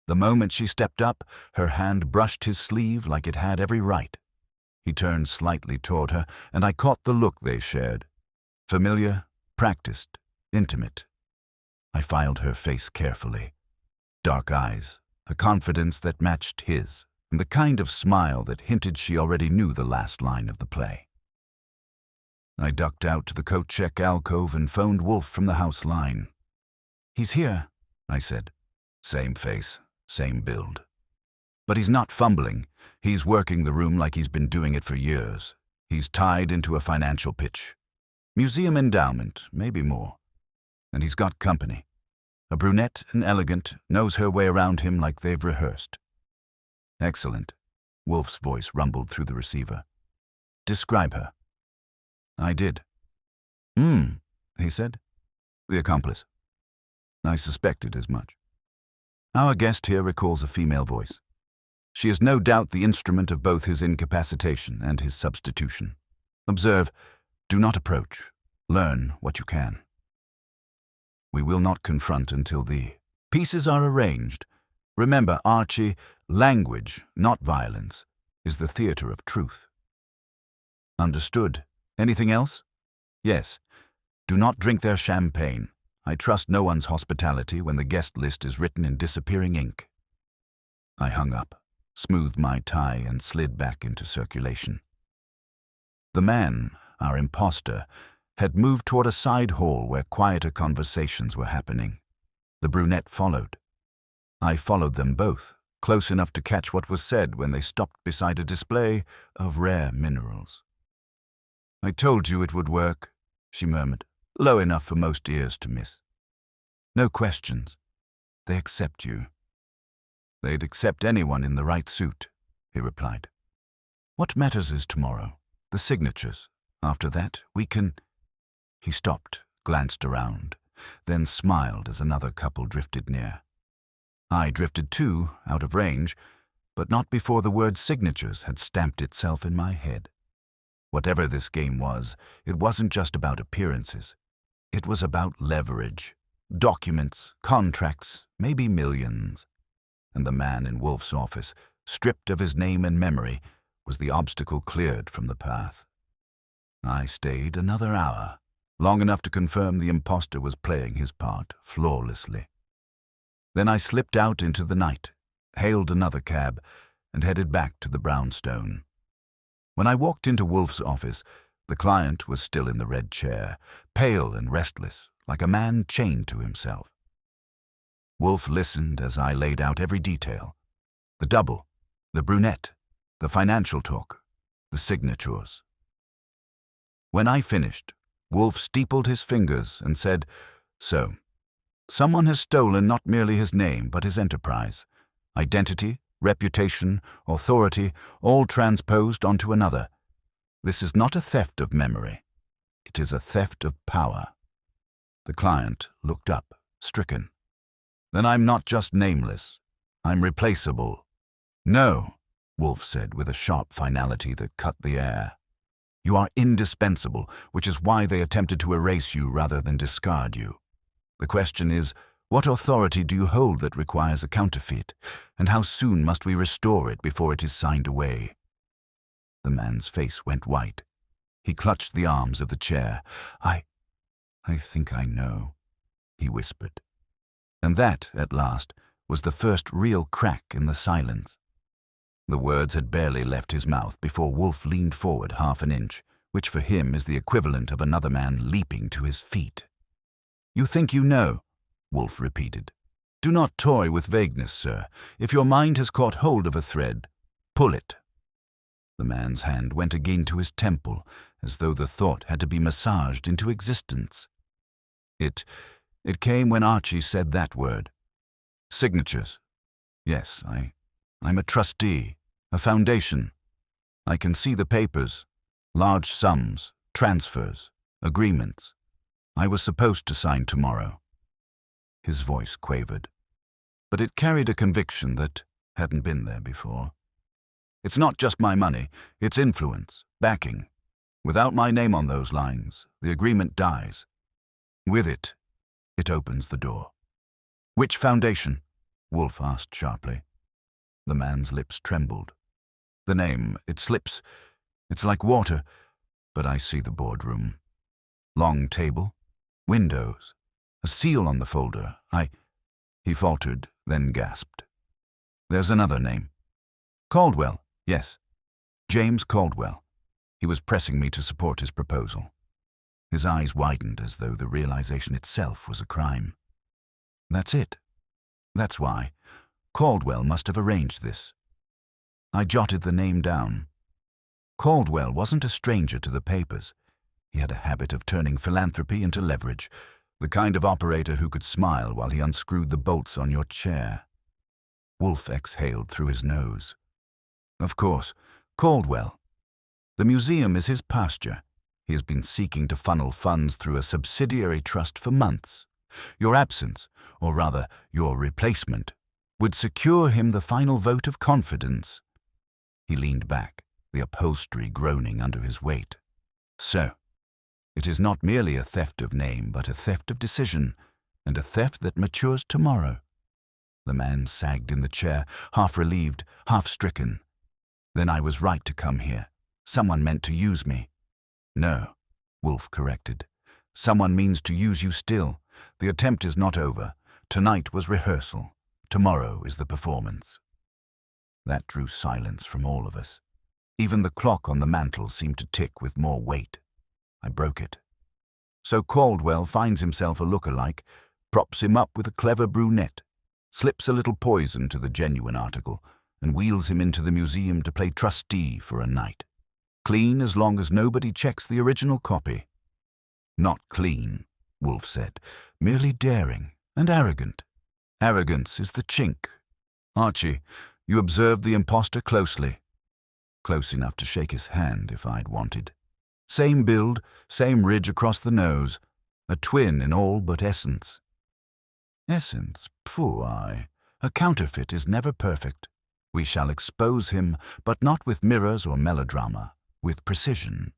The moment she stepped up, her hand brushed his sleeve like it had every right. He turned slightly toward her, and I caught the look they shared. Familiar, practiced, intimate. I filed her face carefully. dark eyes, a confidence that matched his, and the kind of smile that hinted she already knew the last line of the play. I ducked out to the coat check alcove and phoned Wolfe from the house line. "He's here," I said. Same face, same build. But he's not fumbling. He's working the room like he's been doing it for years. He's tied into a financial pitch. Museum endowment, maybe more. And he's got company. A brunette and elegant, knows her way around him like they've rehearsed. "Excellent," Wolfe's voice rumbled through the receiver. "Describe her." I did. He said. "The accomplice." I suspected as much. Our guest here recalls a female voice. She is no doubt the instrument of both his incapacitation and his substitution. Observe, do not approach. Learn what you can. We will not confront until the pieces are arranged. Remember, Archie, language, not violence, is the theater of truth. Understood. Anything else? Yes. Do not drink their champagne. I trust no one's hospitality when the guest list is written in disappearing ink. I hung up, smoothed my tie, and slid back into circulation. The man, our imposter, had moved toward a side hall where quieter conversations were happening. The brunette followed. I followed them both, close enough to catch what was said when they stopped beside a display of rare minerals. "I told you it would work," she murmured, low enough for most ears to miss. "No questions. They accept you." "They'd accept anyone in the right suit," he replied. "What matters is tomorrow, the signatures. After that, we can—" He stopped, glanced around, then smiled as another couple drifted near. I drifted too, out of range, but not before the word signatures had stamped itself in my head. Whatever this game was, it wasn't just about appearances. It was about leverage, documents, contracts, maybe millions. And the man in Wolfe's office, stripped of his name and memory, was the obstacle cleared from the path. I stayed another hour, long enough to confirm the imposter was playing his part flawlessly. Then I slipped out into the night, hailed another cab, and headed back to the brownstone. When I walked into Wolfe's office, the client was still in the red chair, pale and restless, like a man chained to himself. Wolfe listened as I laid out every detail. The double, the brunette, the financial talk, the signatures. When I finished, Wolfe steepled his fingers and said, "So, someone has stolen not merely his name, but his enterprise. Identity, reputation, authority, all transposed onto another. This is not a theft of memory. It is a theft of power." The client looked up, stricken. "Then I'm not just nameless. I'm replaceable." "No," Wolfe said with a sharp finality that cut the air. "You are indispensable, which is why they attempted to erase you rather than discard you. The question is, what authority do you hold that requires a counterfeit, and how soon must we restore it before it is signed away?" The man's face went white. He clutched the arms of the chair. I think I know," he whispered. And that, at last, was the first real crack in the silence. The words had barely left his mouth before Wolfe leaned forward half an inch, which for him is the equivalent of another man leaping to his feet. "You think you know," Wolfe repeated. "Do not toy with vagueness, sir. If your mind has caught hold of a thread, pull it." The man's hand went again to his temple, as though the thought had to be massaged into existence. It came when Archie said that word. "Signatures. Yes, I'm a trustee, a foundation. I can see the papers, large sums, transfers, agreements. I was supposed to sign tomorrow." His voice quavered, but it carried a conviction that hadn't been there before. "It's not just my money, it's influence, backing. Without my name on those lines, the agreement dies. With it, it opens the door." "Which foundation?" Wolfe asked sharply. The man's lips trembled. "The name, it slips. It's like water, but I see the boardroom. Long table, windows, a seal on the folder. He faltered, then gasped. "There's another name." "Caldwell, yes. James Caldwell." He was pressing me to support his proposal. His eyes widened as though the realization itself was a crime. "That's it. That's why. Caldwell must have arranged this." I jotted the name down. Caldwell wasn't a stranger to the papers. He had a habit of turning philanthropy into leverage, the kind of operator who could smile while he unscrewed the bolts on your chair. Wolfe exhaled through his nose. "Of course, Caldwell. The museum is his pasture. He has been seeking to funnel funds through a subsidiary trust for months. Your absence, or rather your replacement, would secure him the final vote of confidence." He leaned back, the upholstery groaning under his weight. "So, it is not merely a theft of name, but a theft of decision, and a theft that matures tomorrow." The man sagged in the chair, half relieved, half stricken. "Then I was right to come here. Someone meant to use me." "No," Wolfe corrected. "Someone means to use you still. The attempt is not over. Tonight was rehearsal. Tomorrow is the performance." That drew silence from all of us. Even the clock on the mantel seemed to tick with more weight. I broke it. "So Caldwell finds himself a look-alike, props him up with a clever brunette, slips a little poison to the genuine article, and wheels him into the museum to play trustee for a night. Clean as long as nobody checks the original copy." "Not clean," Wolfe said, "merely daring and arrogant. Arrogance is the chink. Archie, you observed the impostor closely." Close enough to shake his hand if I'd wanted. Same build, same ridge across the nose, a twin in all but essence. "Essence? Pooh, aye. A counterfeit is never perfect. We shall expose him, but not with mirrors or melodrama, with precision."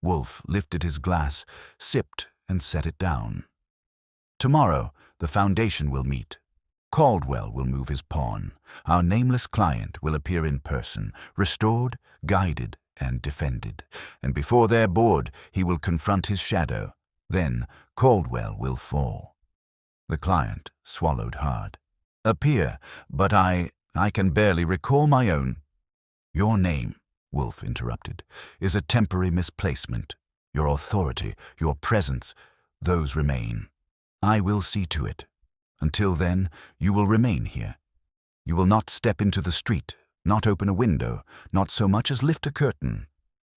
Wolfe lifted his glass, sipped, and set it down. "Tomorrow, the Foundation will meet. Caldwell will move his pawn. Our nameless client will appear in person, restored, guided, and defended. And before their board, he will confront his shadow. Then Caldwell will fall." The client swallowed hard. "Appear, but I can barely recall my own." "Your name," Wolfe interrupted, "is a temporary misplacement. Your authority, your presence, those remain. I will see to it. Until then, you will remain here. You will not step into the street, not open a window, not so much as lift a curtain.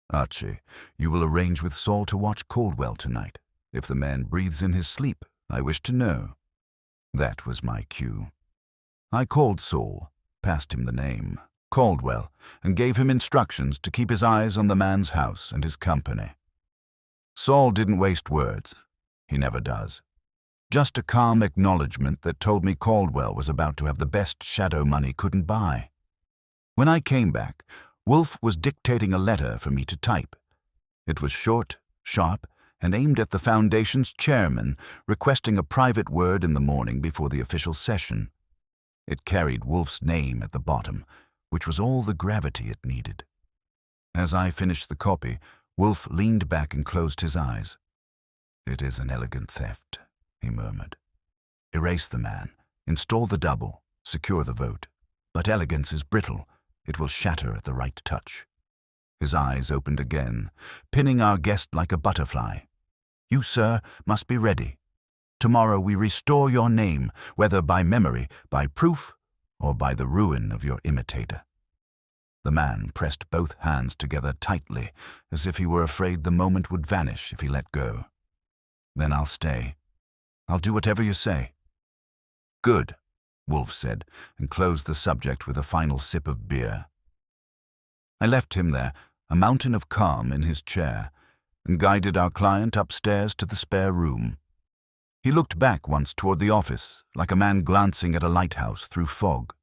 Archie, you will arrange with Saul to watch Caldwell tonight. If the man breathes in his sleep, I wish to know." That was my cue. I called Saul, passed him the name, Caldwell, and gave him instructions to keep his eyes on the man's house and his company. Saul didn't waste words. He never does. Just a calm acknowledgement that told me Caldwell was about to have the best shadow money couldn't buy. When I came back, Wolfe was dictating a letter for me to type. It was short, sharp, and aimed at the Foundation's chairman, requesting a private word in the morning before the official session. It carried Wolfe's name at the bottom, which was all the gravity it needed. As I finished the copy, Wolfe leaned back and closed his eyes. "It is an elegant theft," he murmured. "Erase the man, install the double, secure the vote. But elegance is brittle. It will shatter at the right touch." His eyes opened again, pinning our guest like a butterfly. "You, sir, must be ready. Tomorrow we restore your name, whether by memory, by proof, or by the ruin of your imitator." The man pressed both hands together tightly, as if he were afraid the moment would vanish if he let go. "Then I'll stay. I'll do whatever you say." "Good," Wolfe said, and closed the subject with a final sip of beer. I left him there, a mountain of calm in his chair, and guided our client upstairs to the spare room. He looked back once toward the office, like a man glancing at a lighthouse through fog.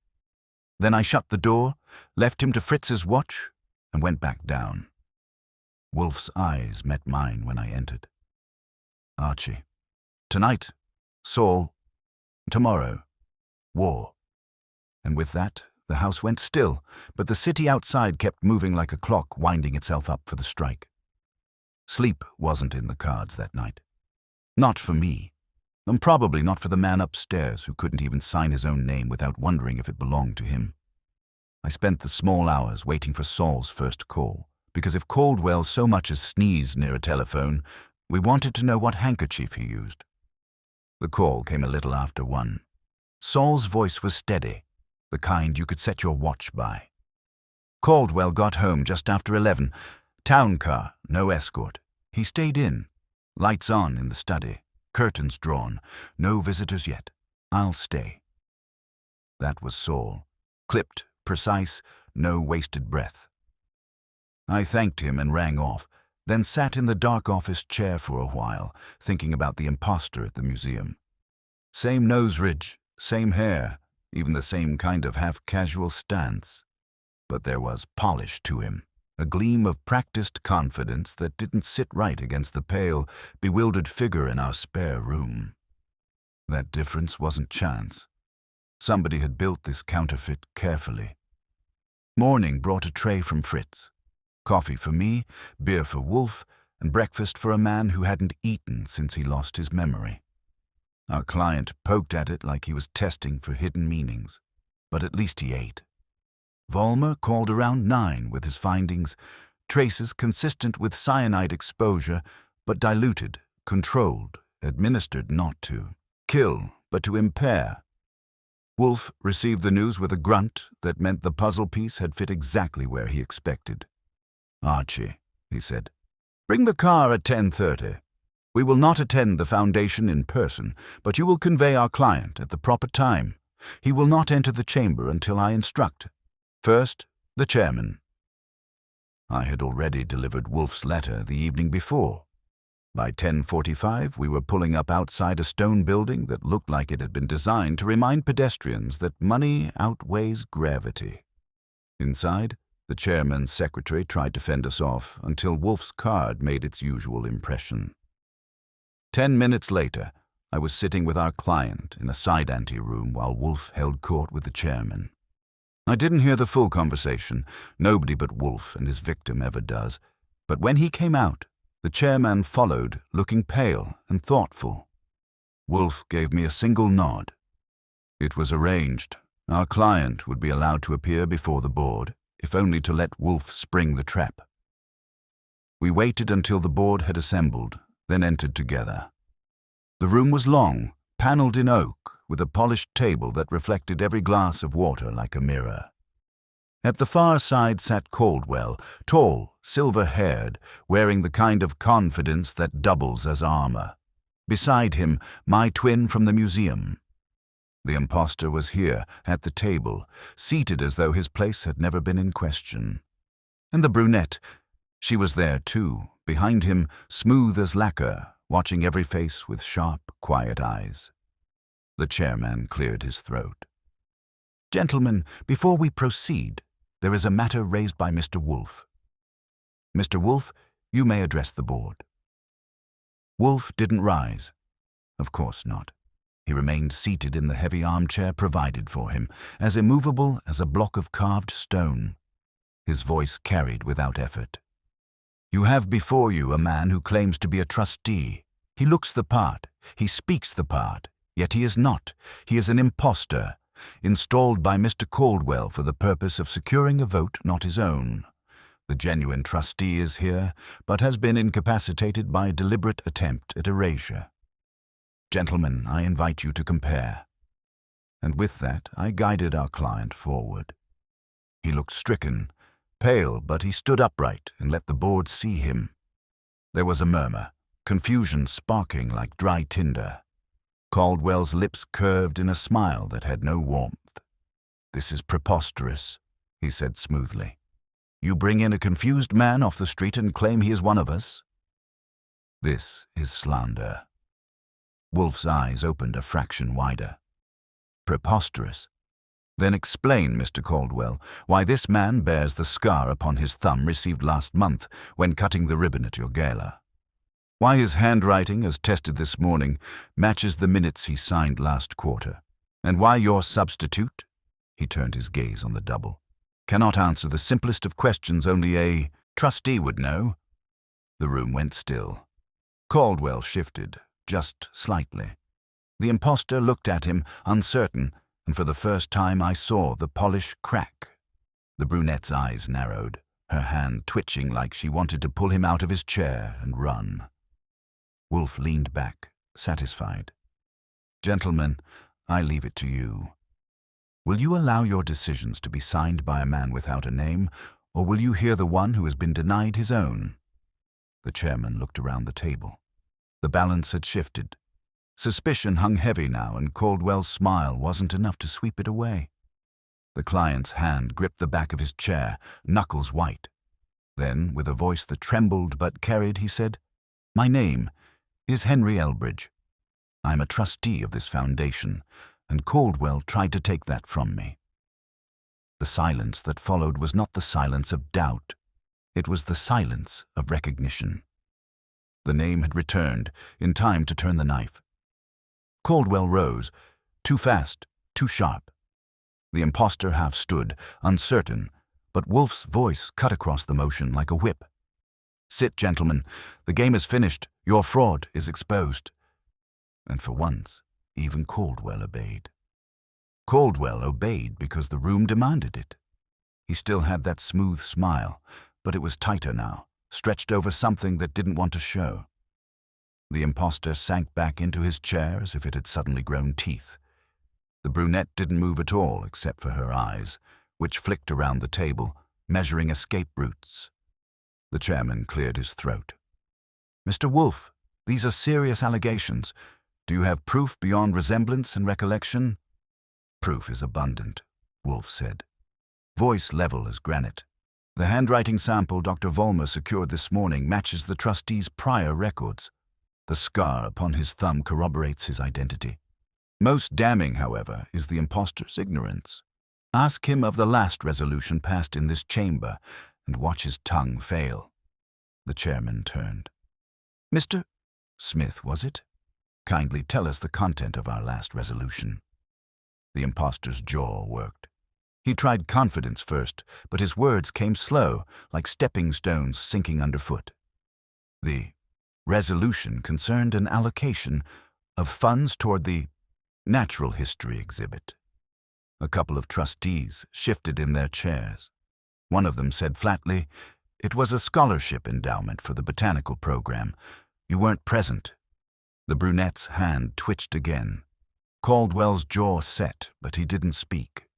Then I shut the door, left him to Fritz's watch, and went back down. Wolfe's eyes met mine when I entered. "Archie. Tonight, Saul. Tomorrow, war." And with that, the house went still, but the city outside kept moving like a clock winding itself up for the strike. Sleep wasn't in the cards that night. Not for me. and probably not for the man upstairs who couldn't even sign his own name without wondering if it belonged to him. I spent the small hours waiting for Saul's first call, because if Caldwell so much as sneezed near a telephone, we wanted to know what handkerchief he used. The call came a little after 1. Saul's voice was steady, the kind you could set your watch by. Caldwell got home just after 11. Town car, no escort. He stayed in. Lights on in the study. Curtains drawn. No visitors yet. I'll stay. That was Saul. Clipped, precise, no wasted breath. I thanked him and rang off, then sat in the dark office chair for a while, thinking about the imposter at the museum. Same nose ridge, same hair, even the same kind of half-casual stance. But there was polish to him, a gleam of practiced confidence that didn't sit right against the pale, bewildered figure in our spare room. That difference wasn't chance. Somebody had built this counterfeit carefully. Morning brought a tray from Fritz. Coffee for me, beer for Wolfe, and breakfast for a man who hadn't eaten since he lost his memory. Our client poked at it like he was testing for hidden meanings, but at least he ate. Vollmer called around 9 with his findings, traces consistent with cyanide exposure, but diluted, controlled, administered not to kill, but to impair. Wolfe received the news with a grunt that meant the puzzle piece had fit exactly where he expected. "Archie," he said, "bring the car at 10:30. We will not attend the foundation in person, but you will convey our client at the proper time. He will not enter the chamber until I instruct. First, the chairman." I had already delivered Wolfe's letter the evening before. By 10:45, we were pulling up outside a stone building that looked like it had been designed to remind pedestrians that money outweighs gravity. Inside, the chairman's secretary tried to fend us off until Wolfe's card made its usual impression. 10 minutes later, I was sitting with our client in a side anteroom while Wolfe held court with the chairman. I didn't hear the full conversation. Nobody but Wolfe and his victim ever does. But when he came out, the chairman followed, looking pale and thoughtful. Wolfe gave me a single nod. It was arranged. Our client would be allowed to appear before the board, if only to let Wolfe spring the trap. We waited until the board had assembled, then entered together. The room was long, panelled in oak, with a polished table that reflected every glass of water like a mirror. At the far side sat Caldwell, tall, silver-haired, wearing the kind of confidence that doubles as armor. Beside him, my twin from the museum. The impostor was here, at the table, seated as though his place had never been in question. And the brunette, she was there too, behind him, smooth as lacquer, watching every face with sharp, quiet eyes. The chairman cleared his throat. "Gentlemen, before we proceed, there is a matter raised by Mr. Wolfe. Mr. Wolfe, you may address the board." Wolfe didn't rise. Of course not. He remained seated in the heavy armchair provided for him, as immovable as a block of carved stone. His voice carried without effort. "You have before you a man who claims to be a trustee. He looks the part, he speaks the part, yet he is not. He is an impostor, installed by Mr. Caldwell for the purpose of securing a vote not his own. The genuine trustee is here, but has been incapacitated by a deliberate attempt at erasure. Gentlemen, I invite you to compare." And with that, I guided our client forward. He looked stricken, pale, but he stood upright and let the board see him. There was a murmur, confusion sparking like dry tinder. Caldwell's lips curved in a smile that had no warmth. "This is preposterous," he said smoothly. "You bring in a confused man off the street and claim he is one of us? This is slander." Wolfe's eyes opened a fraction wider. "Preposterous? Then explain, Mr. Caldwell, why this man bears the scar upon his thumb received last month when cutting the ribbon at your gala. Why his handwriting, as tested this morning, matches the minutes he signed last quarter, and why your substitute," he turned his gaze on the double, "cannot answer the simplest of questions only a trustee would know." The room went still. Caldwell shifted, just slightly. The impostor looked at him, uncertain, and for the first time I saw the polish crack. The brunette's eyes narrowed, her hand twitching like she wanted to pull him out of his chair and run. Wolfe leaned back, satisfied. "Gentlemen, I leave it to you. Will you allow your decisions to be signed by a man without a name, or will you hear the one who has been denied his own?" The chairman looked around the table. The balance had shifted. Suspicion hung heavy now, and Caldwell's smile wasn't enough to sweep it away. The client's hand gripped the back of his chair, knuckles white. Then, with a voice that trembled but carried, he said, "My name is Henry Elbridge. I'm a trustee of this foundation, and Caldwell tried to take that from me." The silence that followed was not the silence of doubt. It was the silence of recognition. The name had returned, in time to turn the knife. Caldwell rose, too fast, too sharp. The impostor half stood, uncertain, but Wolfe's voice cut across the motion like a whip. "Sit, gentlemen. The game is finished. Your fraud is exposed." And for once, even Caldwell obeyed. Caldwell obeyed because the room demanded it. He still had that smooth smile, but it was tighter now, stretched over something that didn't want to show. The impostor sank back into his chair as if it had suddenly grown teeth. The brunette didn't move at all except for her eyes, which flicked around the table, measuring escape routes. The chairman cleared his throat. "Mr. Wolfe, these are serious allegations. Do you have proof beyond resemblance and recollection?" "Proof is abundant," Wolfe said. Voice level as granite. "The handwriting sample Dr. Vollmer secured this morning matches the trustee's prior records. The scar upon his thumb corroborates his identity. Most damning, however, is the impostor's ignorance. Ask him of the last resolution passed in this chamber, and watch his tongue fail." The chairman turned. "Mr. Smith, was it? Kindly tell us the content of our last resolution." The impostor's jaw worked. He tried confidence first, but his words came slow, like stepping stones sinking underfoot. "The resolution concerned an allocation of funds toward the natural history exhibit." A couple of trustees shifted in their chairs. One of them said flatly, "It was a scholarship endowment for the botanical program. You weren't present." The brunette's hand twitched again. Caldwell's jaw set, but he didn't speak.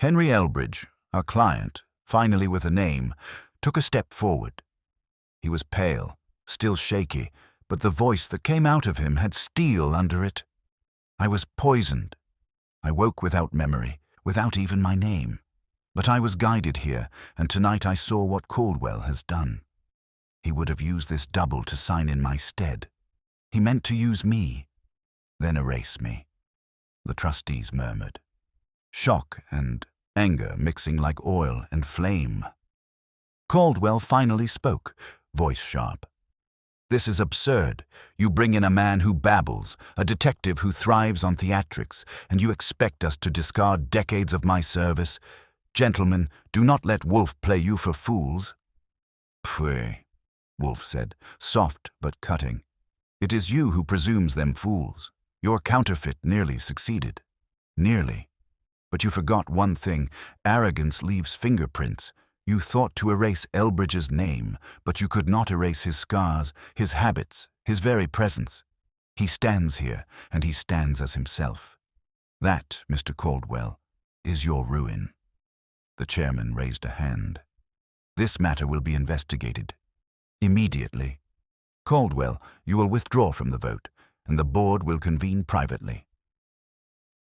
Henry Elbridge, our client, finally with a name, took a step forward. He was pale, still shaky, but the voice that came out of him had steel under it. "I was poisoned. I woke without memory, without even my name. But I was guided here, and tonight I saw what Caldwell has done. He would have used this double to sign in my stead. He meant to use me, then erase me." The trustees murmured. Shock and anger mixing like oil and flame. Caldwell finally spoke, voice sharp. "This is absurd. You bring in a man who babbles, a detective who thrives on theatrics, and you expect us to discard decades of my service. Gentlemen, do not let Wolfe play you for fools." "Pray," Wolfe said, soft but cutting. "It is you who presumes them fools. Your counterfeit nearly succeeded. Nearly. But you forgot one thing. Arrogance leaves fingerprints. You thought to erase Elbridge's name, but you could not erase his scars, his habits, his very presence. He stands here, and he stands as himself. That, Mr. Caldwell, is your ruin." The chairman raised a hand. "This matter will be investigated. Immediately. Caldwell, you will withdraw from the vote, and the board will convene privately."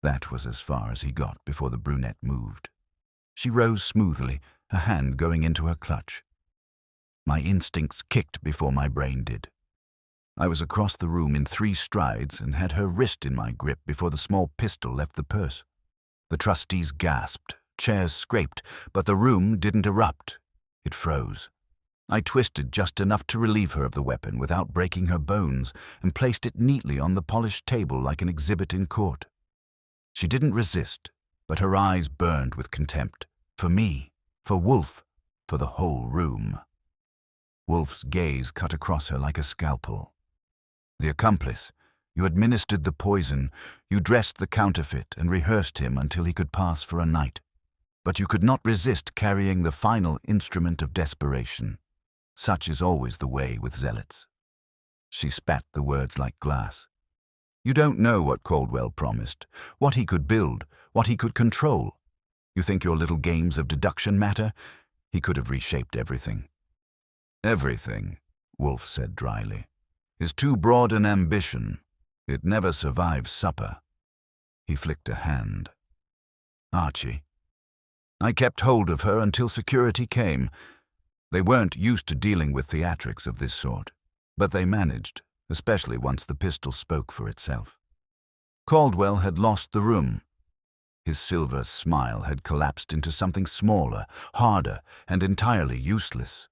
That was as far as he got before the brunette moved. She rose smoothly, a hand going into her clutch. My instincts kicked before my brain did. I was across the room in 3 strides and had her wrist in my grip before the small pistol left the purse. The trustees gasped, chairs scraped, but the room didn't erupt. It froze. I twisted just enough to relieve her of the weapon without breaking her bones and placed it neatly on the polished table like an exhibit in court. She didn't resist, but her eyes burned with contempt. For me, for Wolfe, for the whole room. Wolfe's gaze cut across her like a scalpel. The accomplice, You administered the poison, you dressed the counterfeit and rehearsed him until he could pass for a knight. But you could not resist carrying the final instrument of desperation. Such is always the way with zealots. She spat the words like glass. You don't know what Caldwell promised, what he could build, what he could control. You think your little games of deduction matter? He could have reshaped everything. Everything, Wolfe said dryly, is too broad an ambition. It never survives supper. He flicked a hand. Archie. I kept hold of her until security came. They weren't used to dealing with theatrics of this sort, but they managed, especially once the pistol spoke for itself. Caldwell had lost the room. His silver smile had collapsed into something smaller, harder, and entirely useless.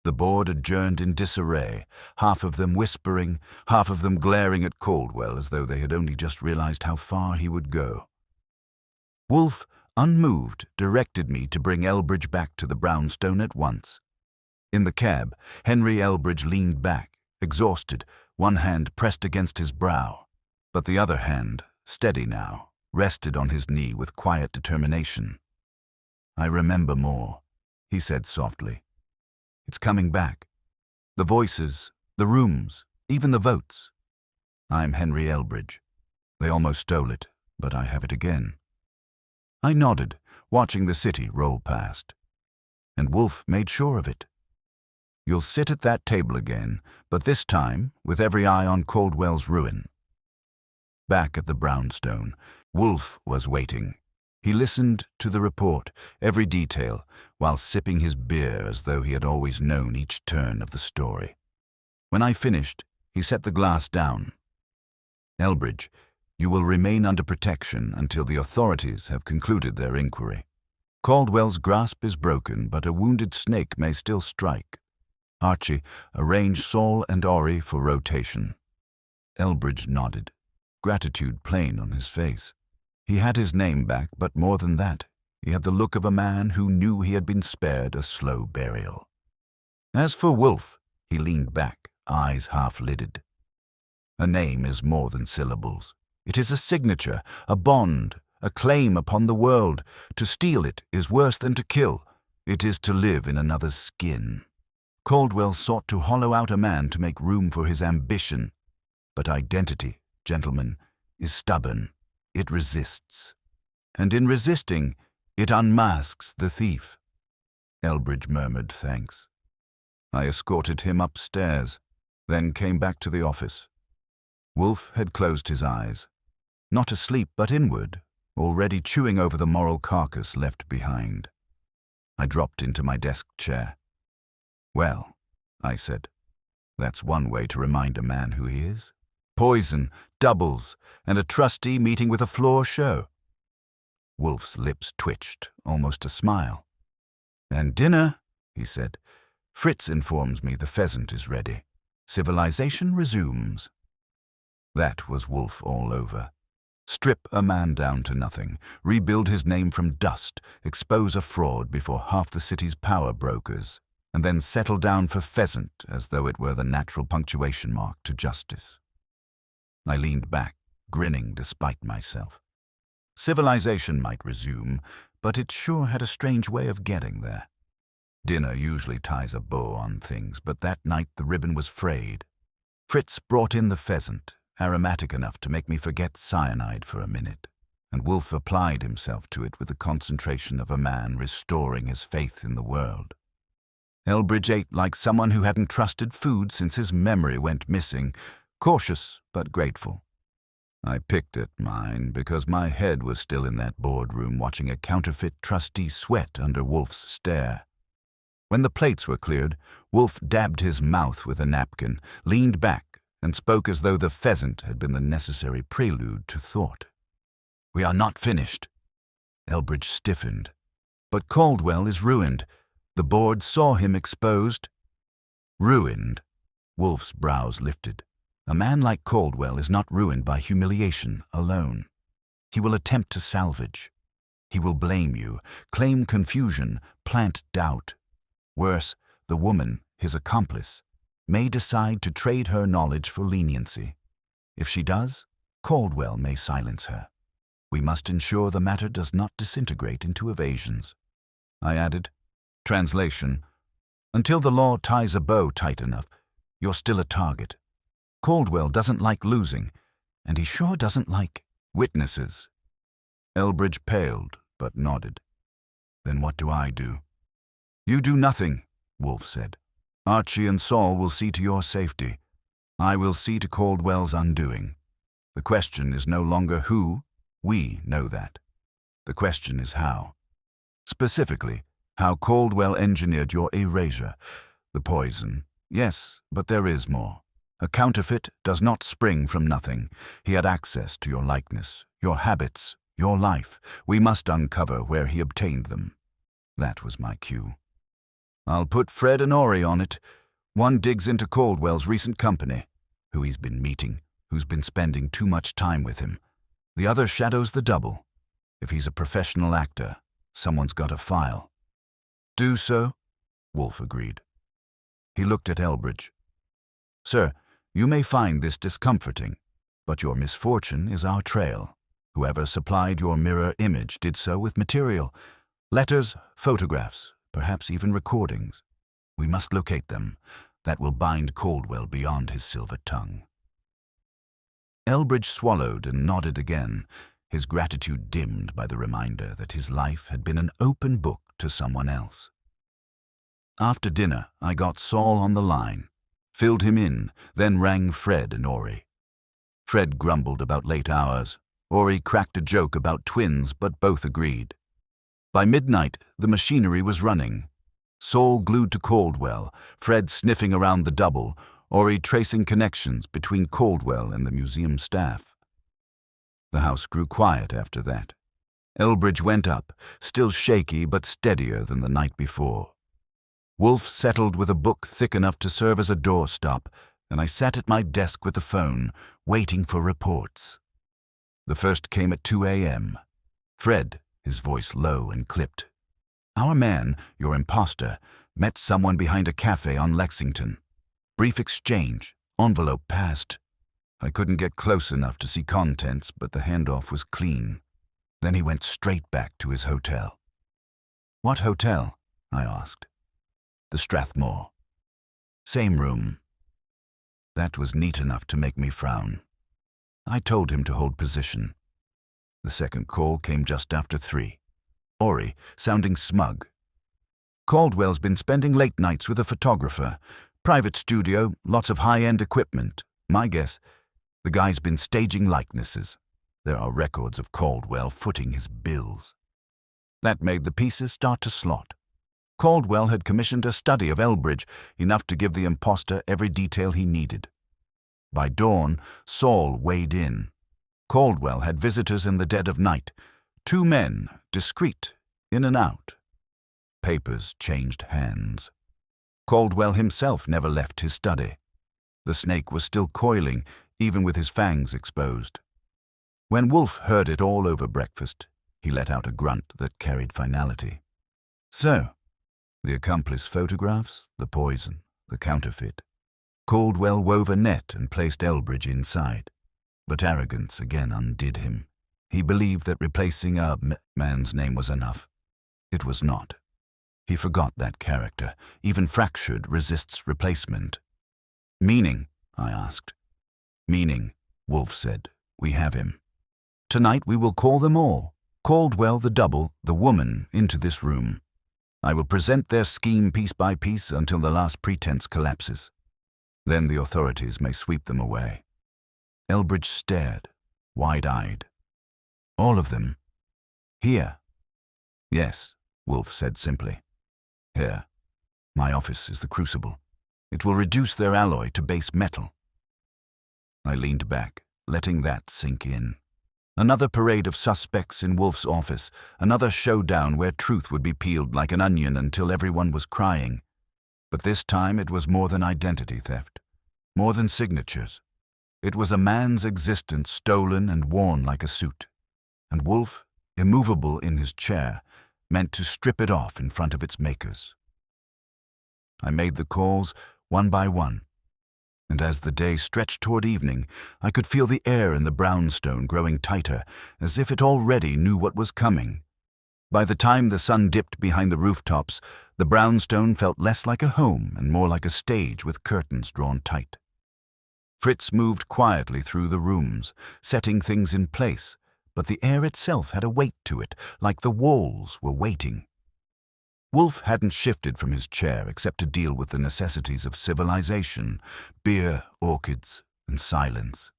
The board adjourned in disarray, half of them whispering, half of them glaring at Caldwell as though they had only just realized how far he would go. Wolfe, unmoved, directed me to bring Elbridge back to the brownstone at once. In the cab, Henry Elbridge leaned back, exhausted, one hand pressed against his brow, but the other hand, steady now, rested on his knee with quiet determination. I remember more, he said softly. It's coming back. The voices, the rooms, even the votes. I'm Henry Elbridge. They almost stole it, but I have it again. I nodded, watching the city roll past. And Wolfe made sure of it. You'll sit at that table again, but this time with every eye on Caldwell's ruin. Back at the brownstone, Wolfe was waiting. He listened to the report, every detail, while sipping his beer as though he had always known each turn of the story. When I finished, he set the glass down. Elbridge, you will remain under protection until the authorities have concluded their inquiry. Caldwell's grasp is broken, but a wounded snake may still strike. Archie, arrange Saul and Ori for rotation. Elbridge nodded, gratitude plain on his face. He had his name back, but more than that, he had the look of a man who knew he had been spared a slow burial. As for Wolfe, he leaned back, eyes half-lidded. A name is more than syllables. It is a signature, a bond, a claim upon the world. To steal it is worse than to kill. It is to live in another's skin. Caldwell sought to hollow out a man to make room for his ambition. But identity, gentlemen, is stubborn. It resists. And in resisting, it unmasks the thief. Elbridge murmured thanks. I escorted him upstairs, then came back to the office. Wolfe had closed his eyes, not asleep but inward, already chewing over the moral carcass left behind. I dropped into my desk chair. Well, I said, that's one way to remind a man who he is. Poison, doubles, and a trustee meeting with a floor show. Wolfe's lips twitched, almost a smile. And dinner, he said. Fritz informs me the pheasant is ready. Civilization resumes. That was Wolfe all over. Strip a man down to nothing, rebuild his name from dust, expose a fraud before half the city's power brokers, and then settle down for pheasant as though it were the natural punctuation mark to justice. I leaned back, grinning despite myself. Civilization might resume, but it sure had a strange way of getting there. Dinner usually ties a bow on things, but that night the ribbon was frayed. Fritz brought in the pheasant, aromatic enough to make me forget cyanide for a minute, and Wolfe applied himself to it with the concentration of a man restoring his faith in the world. Elbridge ate like someone who hadn't trusted food since his memory went missing, cautious but grateful. I picked at mine because my head was still in that boardroom watching a counterfeit trustee sweat under Wolfe's stare. When the plates were cleared, Wolfe dabbed his mouth with a napkin, leaned back, and spoke as though the pheasant had been the necessary prelude to thought. We are not finished. Elbridge stiffened. But Caldwell is ruined. The board saw him exposed. Ruined? Wolfe's brows lifted. A man like Caldwell is not ruined by humiliation alone. He will attempt to salvage. He will blame you, claim confusion, plant doubt. Worse, the woman, his accomplice, may decide to trade her knowledge for leniency. If she does, Caldwell may silence her. We must ensure the matter does not disintegrate into evasions. I added, translation, until the law ties a bow tight enough, you're still a target. Caldwell doesn't like losing, and he sure doesn't like witnesses. Elbridge paled, but nodded. Then what do I do? You do nothing, Wolfe said. Archie and Saul will see to your safety. I will see to Caldwell's undoing. The question is no longer who, we know that. The question is how. Specifically, how Caldwell engineered your erasure. The poison, yes, but there is more. A counterfeit does not spring from nothing. He had access to your likeness, your habits, your life. We must uncover where he obtained them. That was my cue. I'll put Fred and Ori on it. One digs into Caldwell's recent company, who he's been meeting, who's been spending too much time with him. The other shadows the double. If he's a professional actor, someone's got a file. Do so, Wolfe agreed. He looked at Elbridge. Sir, you may find this discomforting, but your misfortune is our trail. Whoever supplied your mirror image did so with material. Letters, photographs, perhaps even recordings. We must locate them. That will bind Caldwell beyond his silver tongue. Elbridge swallowed and nodded again, his gratitude dimmed by the reminder that his life had been an open book to someone else. After dinner, I got Saul on the line, filled him in, then rang Fred and Ori. Fred grumbled about late hours. Ori cracked a joke about twins, but both agreed. By midnight, the machinery was running. Saul glued to Caldwell, Fred sniffing around the double, Ori tracing connections between Caldwell and the museum staff. The house grew quiet after that. Elbridge went up, still shaky but steadier than the night before. Wolfe settled with a book thick enough to serve as a doorstop, and I sat at my desk with the phone, waiting for reports. The first came at 2 a.m. Fred, his voice low and clipped. Our man, your imposter, met someone behind a cafe on Lexington. Brief exchange, envelope passed. I couldn't get close enough to see contents, but the handoff was clean. Then he went straight back to his hotel. What hotel? I asked. The Strathmore. Same room. That was neat enough to make me frown. I told him to hold position. The second call came just after 3. Ori, sounding smug. Caldwell's been spending late nights with a photographer. Private studio, lots of high-end equipment. My guess, the guy's been staging likenesses. There are records of Caldwell footing his bills. That made the pieces start to slot. Caldwell had commissioned a study of Elbridge, enough to give the imposter every detail he needed. By dawn, Saul weighed in. Caldwell had visitors in the dead of night. 2 men, discreet, in and out. Papers changed hands. Caldwell himself never left his study. The snake was still coiling, even with his fangs exposed. When Wolfe heard it all over breakfast, he let out a grunt that carried finality. So, the accomplice photographs, the poison, the counterfeit. Caldwell wove a net and placed Elbridge inside. But arrogance again undid him. He believed that replacing a man's name was enough. It was not. He forgot that character. Even fractured resists replacement. Meaning? I asked. Meaning, Wolfe said. We have him. Tonight we will call them all. Caldwell, the double, the woman, into this room. I will present their scheme piece by piece until the last pretense collapses. Then the authorities may sweep them away. Elbridge stared, wide-eyed. All of them? Here? Yes, Wolfe said simply. Here. My office is the crucible. It will reduce their alloy to base metal. I leaned back, letting that sink in. Another parade of suspects in Wolfe's office, another showdown where truth would be peeled like an onion until everyone was crying. But this time it was more than identity theft, more than signatures. It was a man's existence stolen and worn like a suit. And Wolfe, immovable in his chair, meant to strip it off in front of its makers. I made the calls one by one. and as the day stretched toward evening, I could feel the air in the brownstone growing tighter, as if it already knew what was coming. By the time the sun dipped behind the rooftops, the brownstone felt less like a home and more like a stage with curtains drawn tight. Fritz moved quietly through the rooms, setting things in place, but the air itself had a weight to it, like the walls were waiting. Wolfe hadn't shifted from his chair except to deal with the necessities of civilization, beer, orchids, and silence.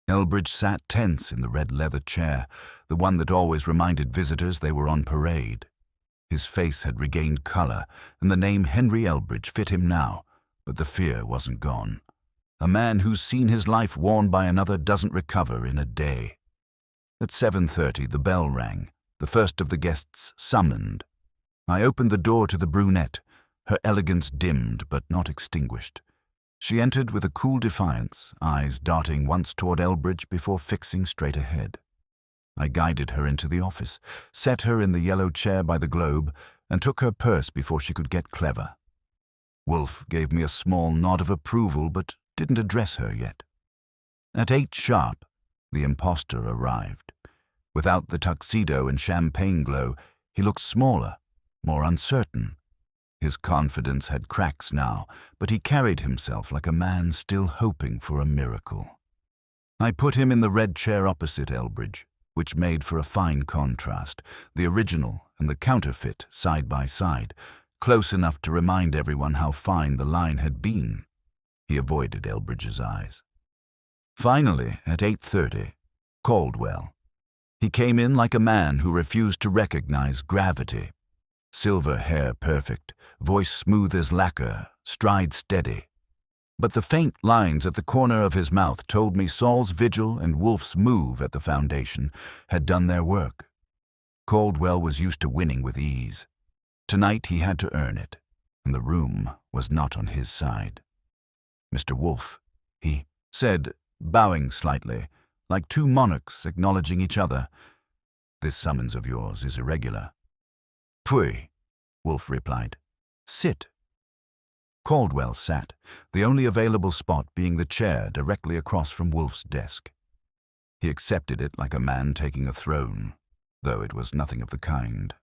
Elbridge sat tense in the red leather chair, the one that always reminded visitors they were on parade. His face had regained color, and the name Henry Elbridge fit him now, but the fear wasn't gone. A man who's seen his life worn by another doesn't recover in a day. At 7:30 the bell rang, the first of the guests summoned. I opened the door to the brunette, her elegance dimmed but not extinguished. She entered with a cool defiance, eyes darting once toward Elbridge before fixing straight ahead. I guided her into the office, set her in the yellow chair by the globe, and took her purse before she could get clever. Wolfe gave me a small nod of approval but didn't address her yet. At 8 sharp, the impostor arrived. Without the tuxedo and champagne glow, he looked smaller, more uncertain. His confidence had cracks now, but he carried himself like a man still hoping for a miracle. I put him in the red chair opposite Elbridge, which made for a fine contrast, the original and the counterfeit side by side, close enough to remind everyone how fine the line had been. He avoided Elbridge's eyes. Finally, at 8:30, Caldwell. He came in like a man who refused to recognize gravity. Silver hair perfect, voice smooth as lacquer, stride steady. But the faint lines at the corner of his mouth told me Saul's vigil and Wolfe's move at the foundation had done their work. Caldwell was used to winning with ease. Tonight he had to earn it, and the room was not on his side. "Mr. Wolfe," he said, bowing slightly, like two monarchs acknowledging each other. "This summons of yours is irregular." "Pui," Wolfe replied. "Sit." Caldwell sat, the only available spot being the chair directly across from Wolfe's desk. He accepted it like a man taking a throne, though it was nothing of the kind.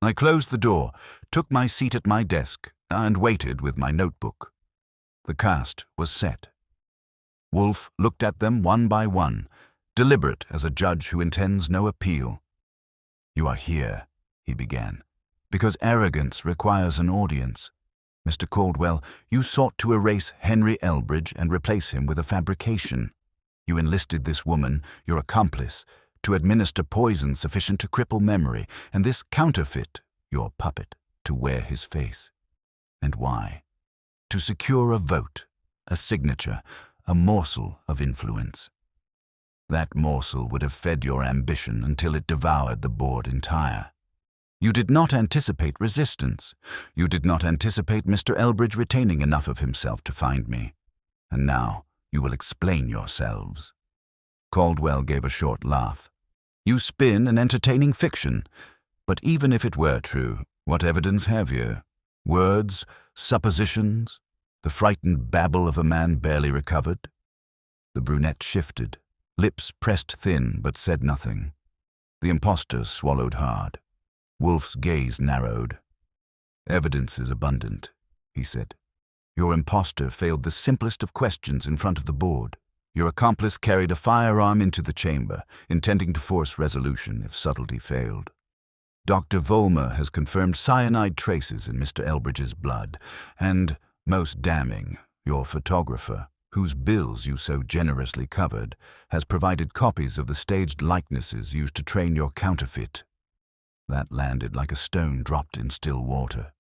I closed the door, took my seat at my desk, and waited with my notebook. The cast was set. Wolfe looked at them one by one, deliberate as a judge who intends no appeal. "You are here," he began, "because arrogance requires an audience. Mr. Caldwell, you sought to erase Henry Elbridge and replace him with a fabrication. You enlisted this woman, your accomplice, to administer poison sufficient to cripple memory, and this counterfeit, your puppet, to wear his face. And why? To secure a vote, a signature, a morsel of influence. That morsel would have fed your ambition until it devoured the board entire. You did not anticipate resistance. You did not anticipate Mr. Elbridge retaining enough of himself to find me. And now you will explain yourselves." Caldwell gave a short laugh. "You spin an entertaining fiction. But even if it were true, what evidence have you? Words, suppositions, the frightened babble of a man barely recovered?" The brunette shifted, lips pressed thin but said nothing. The impostor swallowed hard. Wolfe's gaze narrowed. "Evidence is abundant," he said. "Your impostor failed the simplest of questions in front of the board. Your accomplice carried a firearm into the chamber, intending to force resolution if subtlety failed. Dr. Vollmer has confirmed cyanide traces in Mr. Elbridge's blood, and, most damning, your photographer, whose bills you so generously covered, has provided copies of the staged likenesses used to train your counterfeit." That landed like a stone dropped in still water.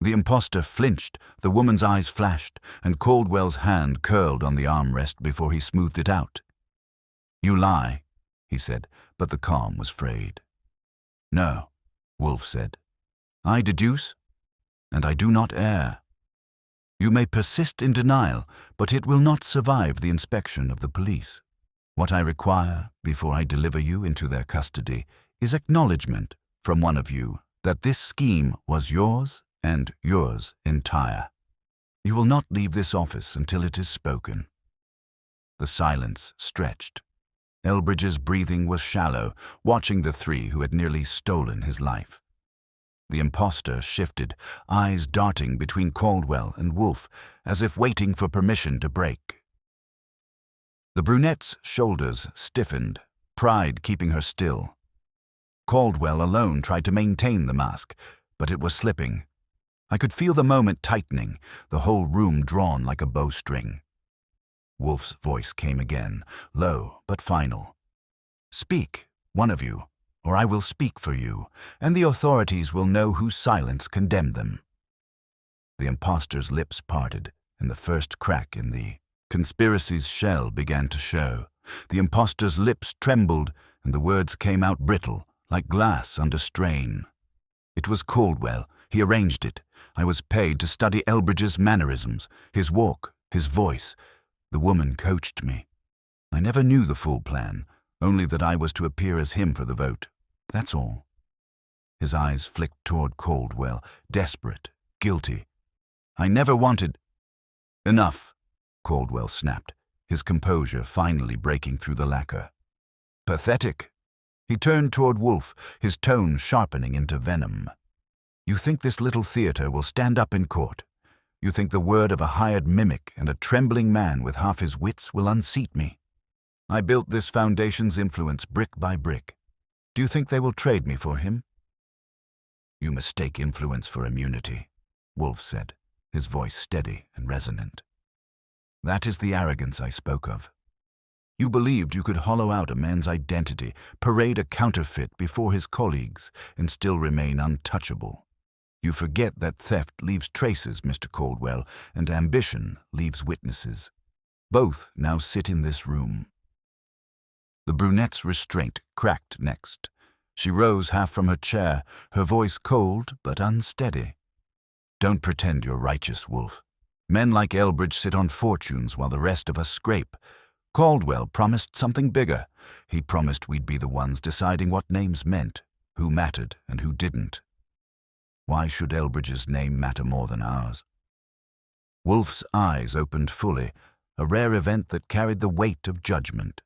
The impostor flinched, the woman's eyes flashed, and Caldwell's hand curled on the armrest before he smoothed it out. "You lie," he said, but the calm was frayed. "No," Wolfe said. "I deduce, and I do not err. You may persist in denial, but it will not survive the inspection of the police. What I require, before I deliver you into their custody, is acknowledgement from one of you that this scheme was yours and yours entire. You will not leave this office until it is spoken." The silence stretched. Elbridge's breathing was shallow, watching the three who had nearly stolen his life. The impostor shifted, eyes darting between Caldwell and Wolfe, as if waiting for permission to break. The brunette's shoulders stiffened, pride keeping her still. Caldwell alone tried to maintain the mask, but it was slipping. I could feel the moment tightening, the whole room drawn like a bowstring. Wolfe's voice came again, low but final. "Speak, one of you, or I will speak for you, and the authorities will know whose silence condemned them." The impostor's lips parted, and the first crack in the conspiracy's shell began to show. The impostor's lips trembled, and the words came out brittle, like glass under strain. It was Caldwell. He arranged it. I was paid to study Elbridge's mannerisms, his walk, his voice. The woman coached me. I never knew the full plan, only that I was to appear as him for the vote. That's all. His eyes flicked toward Caldwell, desperate, guilty. "I never wanted—" "Enough," Caldwell snapped, his composure finally breaking through the lacquer. "Pathetic." He turned toward Wolfe, his tone sharpening into venom. "You think this little theater will stand up in court? You think the word of a hired mimic and a trembling man with half his wits will unseat me? I built this foundation's influence brick by brick. Do you think they will trade me for him?" "You mistake influence for immunity," Wolfe said, his voice steady and resonant. "That is the arrogance I spoke of. You believed you could hollow out a man's identity, parade a counterfeit before his colleagues, and still remain untouchable. You forget that theft leaves traces, Mr. Caldwell, and ambition leaves witnesses. Both now sit in this room." The brunette's restraint cracked next. She rose half from her chair, her voice cold but unsteady. "Don't pretend you're righteous, Wolfe. Men like Elbridge sit on fortunes while the rest of us scrape. Caldwell promised something bigger. He promised we'd be the ones deciding what names meant, who mattered and who didn't. Why should Elbridge's name matter more than ours?" Wolfe's eyes opened fully, a rare event that carried the weight of judgment.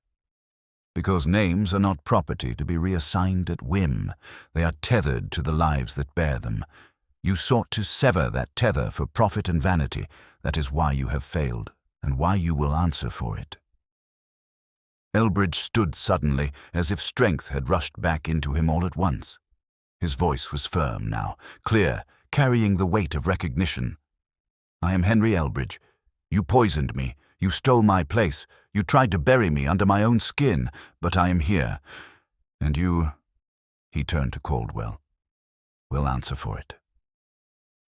"Because names are not property to be reassigned at whim. They are tethered to the lives that bear them. You sought to sever that tether for profit and vanity. That is why you have failed, and why you will answer for it." Elbridge stood suddenly, as if strength had rushed back into him all at once. His voice was firm now, clear, carrying the weight of recognition. "I am Henry Elbridge. You poisoned me. You stole my place. You tried to bury me under my own skin. But I am here. And you," he turned to Caldwell, "will answer for it."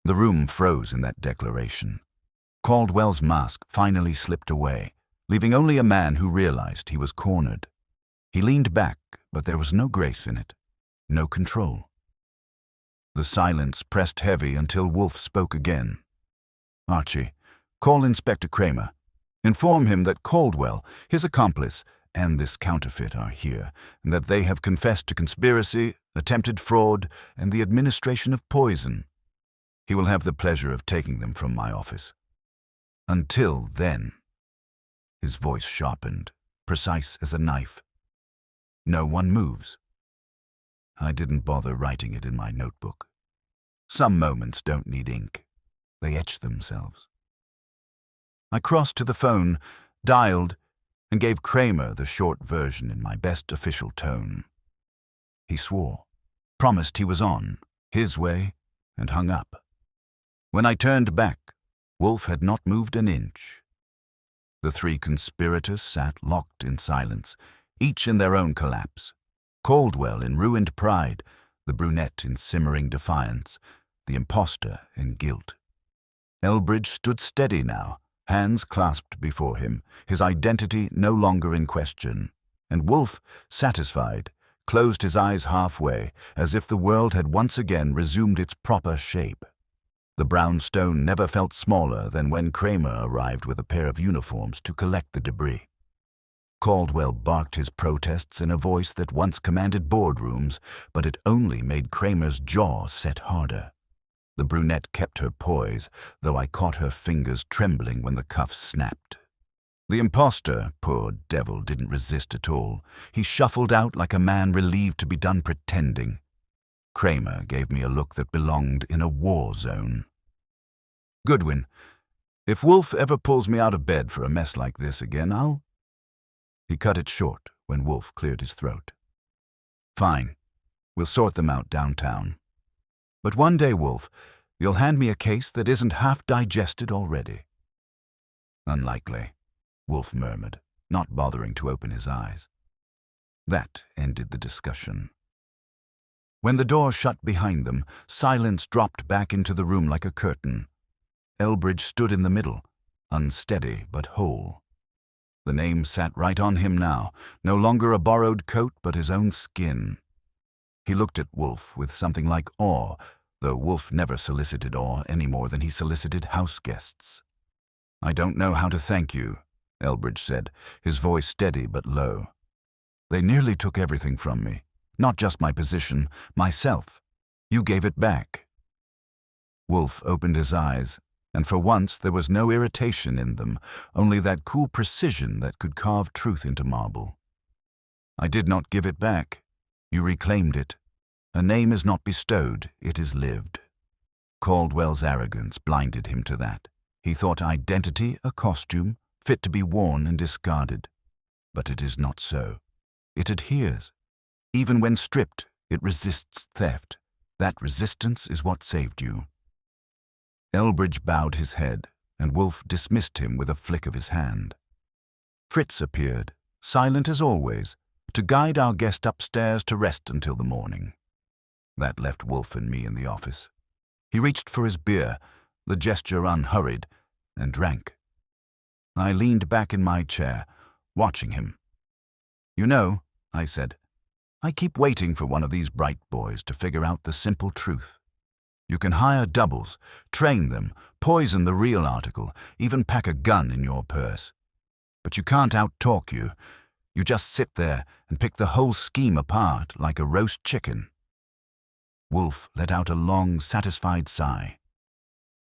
The room froze in that declaration. Caldwell's mask finally slipped away, leaving only a man who realized he was cornered. He leaned back, but there was no grace in it, no control. The silence pressed heavy until Wolfe spoke again. "Archie, call Inspector Kramer. Inform him that Caldwell, his accomplice, and this counterfeit are here, and that they have confessed to conspiracy, attempted fraud, and the administration of poison. He will have the pleasure of taking them from my office. Until then," his voice sharpened, precise as a knife, "no one moves." I didn't bother writing it in my notebook. Some moments don't need ink. They etch themselves. I crossed to the phone, dialed, and gave Kramer the short version in my best official tone. He swore, promised he was on, his way, and hung up. When I turned back, Wolfe had not moved an inch. The three conspirators sat locked in silence, each in their own collapse. Caldwell in ruined pride, the brunette in simmering defiance, the impostor in guilt. Elbridge stood steady now, hands clasped before him, his identity no longer in question, and Wolfe, satisfied, closed his eyes halfway, as if the world had once again resumed its proper shape. The brown stone never felt smaller than when Kramer arrived with a pair of uniforms to collect the debris. Caldwell barked his protests in a voice that once commanded boardrooms, but it only made Kramer's jaw set harder. The brunette kept her poise, though I caught her fingers trembling when the cuffs snapped. The impostor, poor devil, didn't resist at all. He shuffled out like a man relieved to be done pretending. Kramer gave me a look that belonged in a war zone. "Goodwin, if Wolfe ever pulls me out of bed for a mess like this again, I'll—" He cut it short when Wolfe cleared his throat. "Fine. We'll sort them out downtown. But one day, Wolfe, you'll hand me a case that isn't half digested already." "Unlikely," Wolfe murmured, not bothering to open his eyes. That ended the discussion. When the door shut behind them, silence dropped back into the room like a curtain. Elbridge stood in the middle, unsteady but whole. The name sat right on him now, no longer a borrowed coat but his own skin. He looked at Wolfe with something like awe, though Wolfe never solicited awe any more than he solicited house guests. "I don't know how to thank you," Elbridge said, his voice steady but low. "They nearly took everything from me. Not just my position, myself. You gave it back." Wolfe opened his eyes, and for once there was no irritation in them, only that cool precision that could carve truth into marble. "I did not give it back. You reclaimed it. A name is not bestowed, it is lived." Caldwell's arrogance blinded him to that. He thought identity a costume, fit to be worn and discarded. But it is not so. It adheres. Even when stripped, it resists theft. That resistance is what saved you. Elbridge bowed his head, and Wolfe dismissed him with a flick of his hand. Fritz appeared, silent as always, to guide our guest upstairs to rest until the morning. That left Wolfe and me in the office. He reached for his beer, the gesture unhurried, and drank. I leaned back in my chair, watching him. "You know," I said, "I keep waiting for one of these bright boys to figure out the simple truth. You can hire doubles, train them, poison the real article, even pack a gun in your purse. But you can't out-talk you. You just sit there and pick the whole scheme apart like a roast chicken." Wolfe let out a long, satisfied sigh.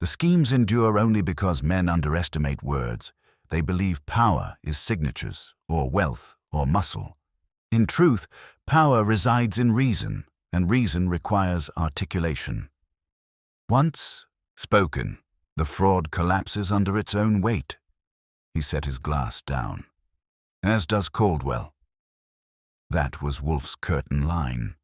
"The schemes endure only because men underestimate words. They believe power is signatures, or wealth, or muscle. In truth, power resides in reason, and reason requires articulation. Once spoken, the fraud collapses under its own weight." He set his glass down. "As does Caldwell." That was Wolfe's curtain line.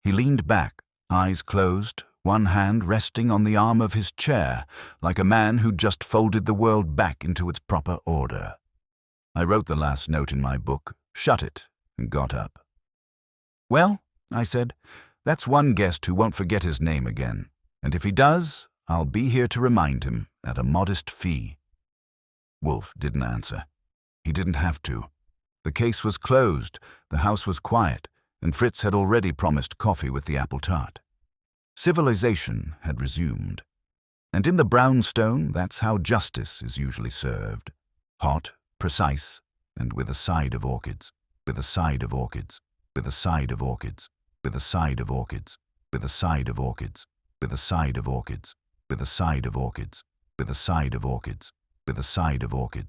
He leaned back, eyes closed, one hand resting on the arm of his chair, like a man who'd just folded the world back into its proper order. I wrote the last note in my book, shut it, and got up. "Well," I said, "that's one guest who won't forget his name again. And if he does, I'll be here to remind him at a modest fee." Wolfe didn't answer. He didn't have to. The case was closed, the house was quiet, and Fritz had already promised coffee with the apple tart. Civilization had resumed. And in the brownstone, that's how justice is usually served. Hot, precise, and with a side of orchids, with a side of orchids, with a side of orchids, with a side of orchids, with a side of orchids, with a side of orchids, with a side of orchids, with a side of orchids, with a side of orchids.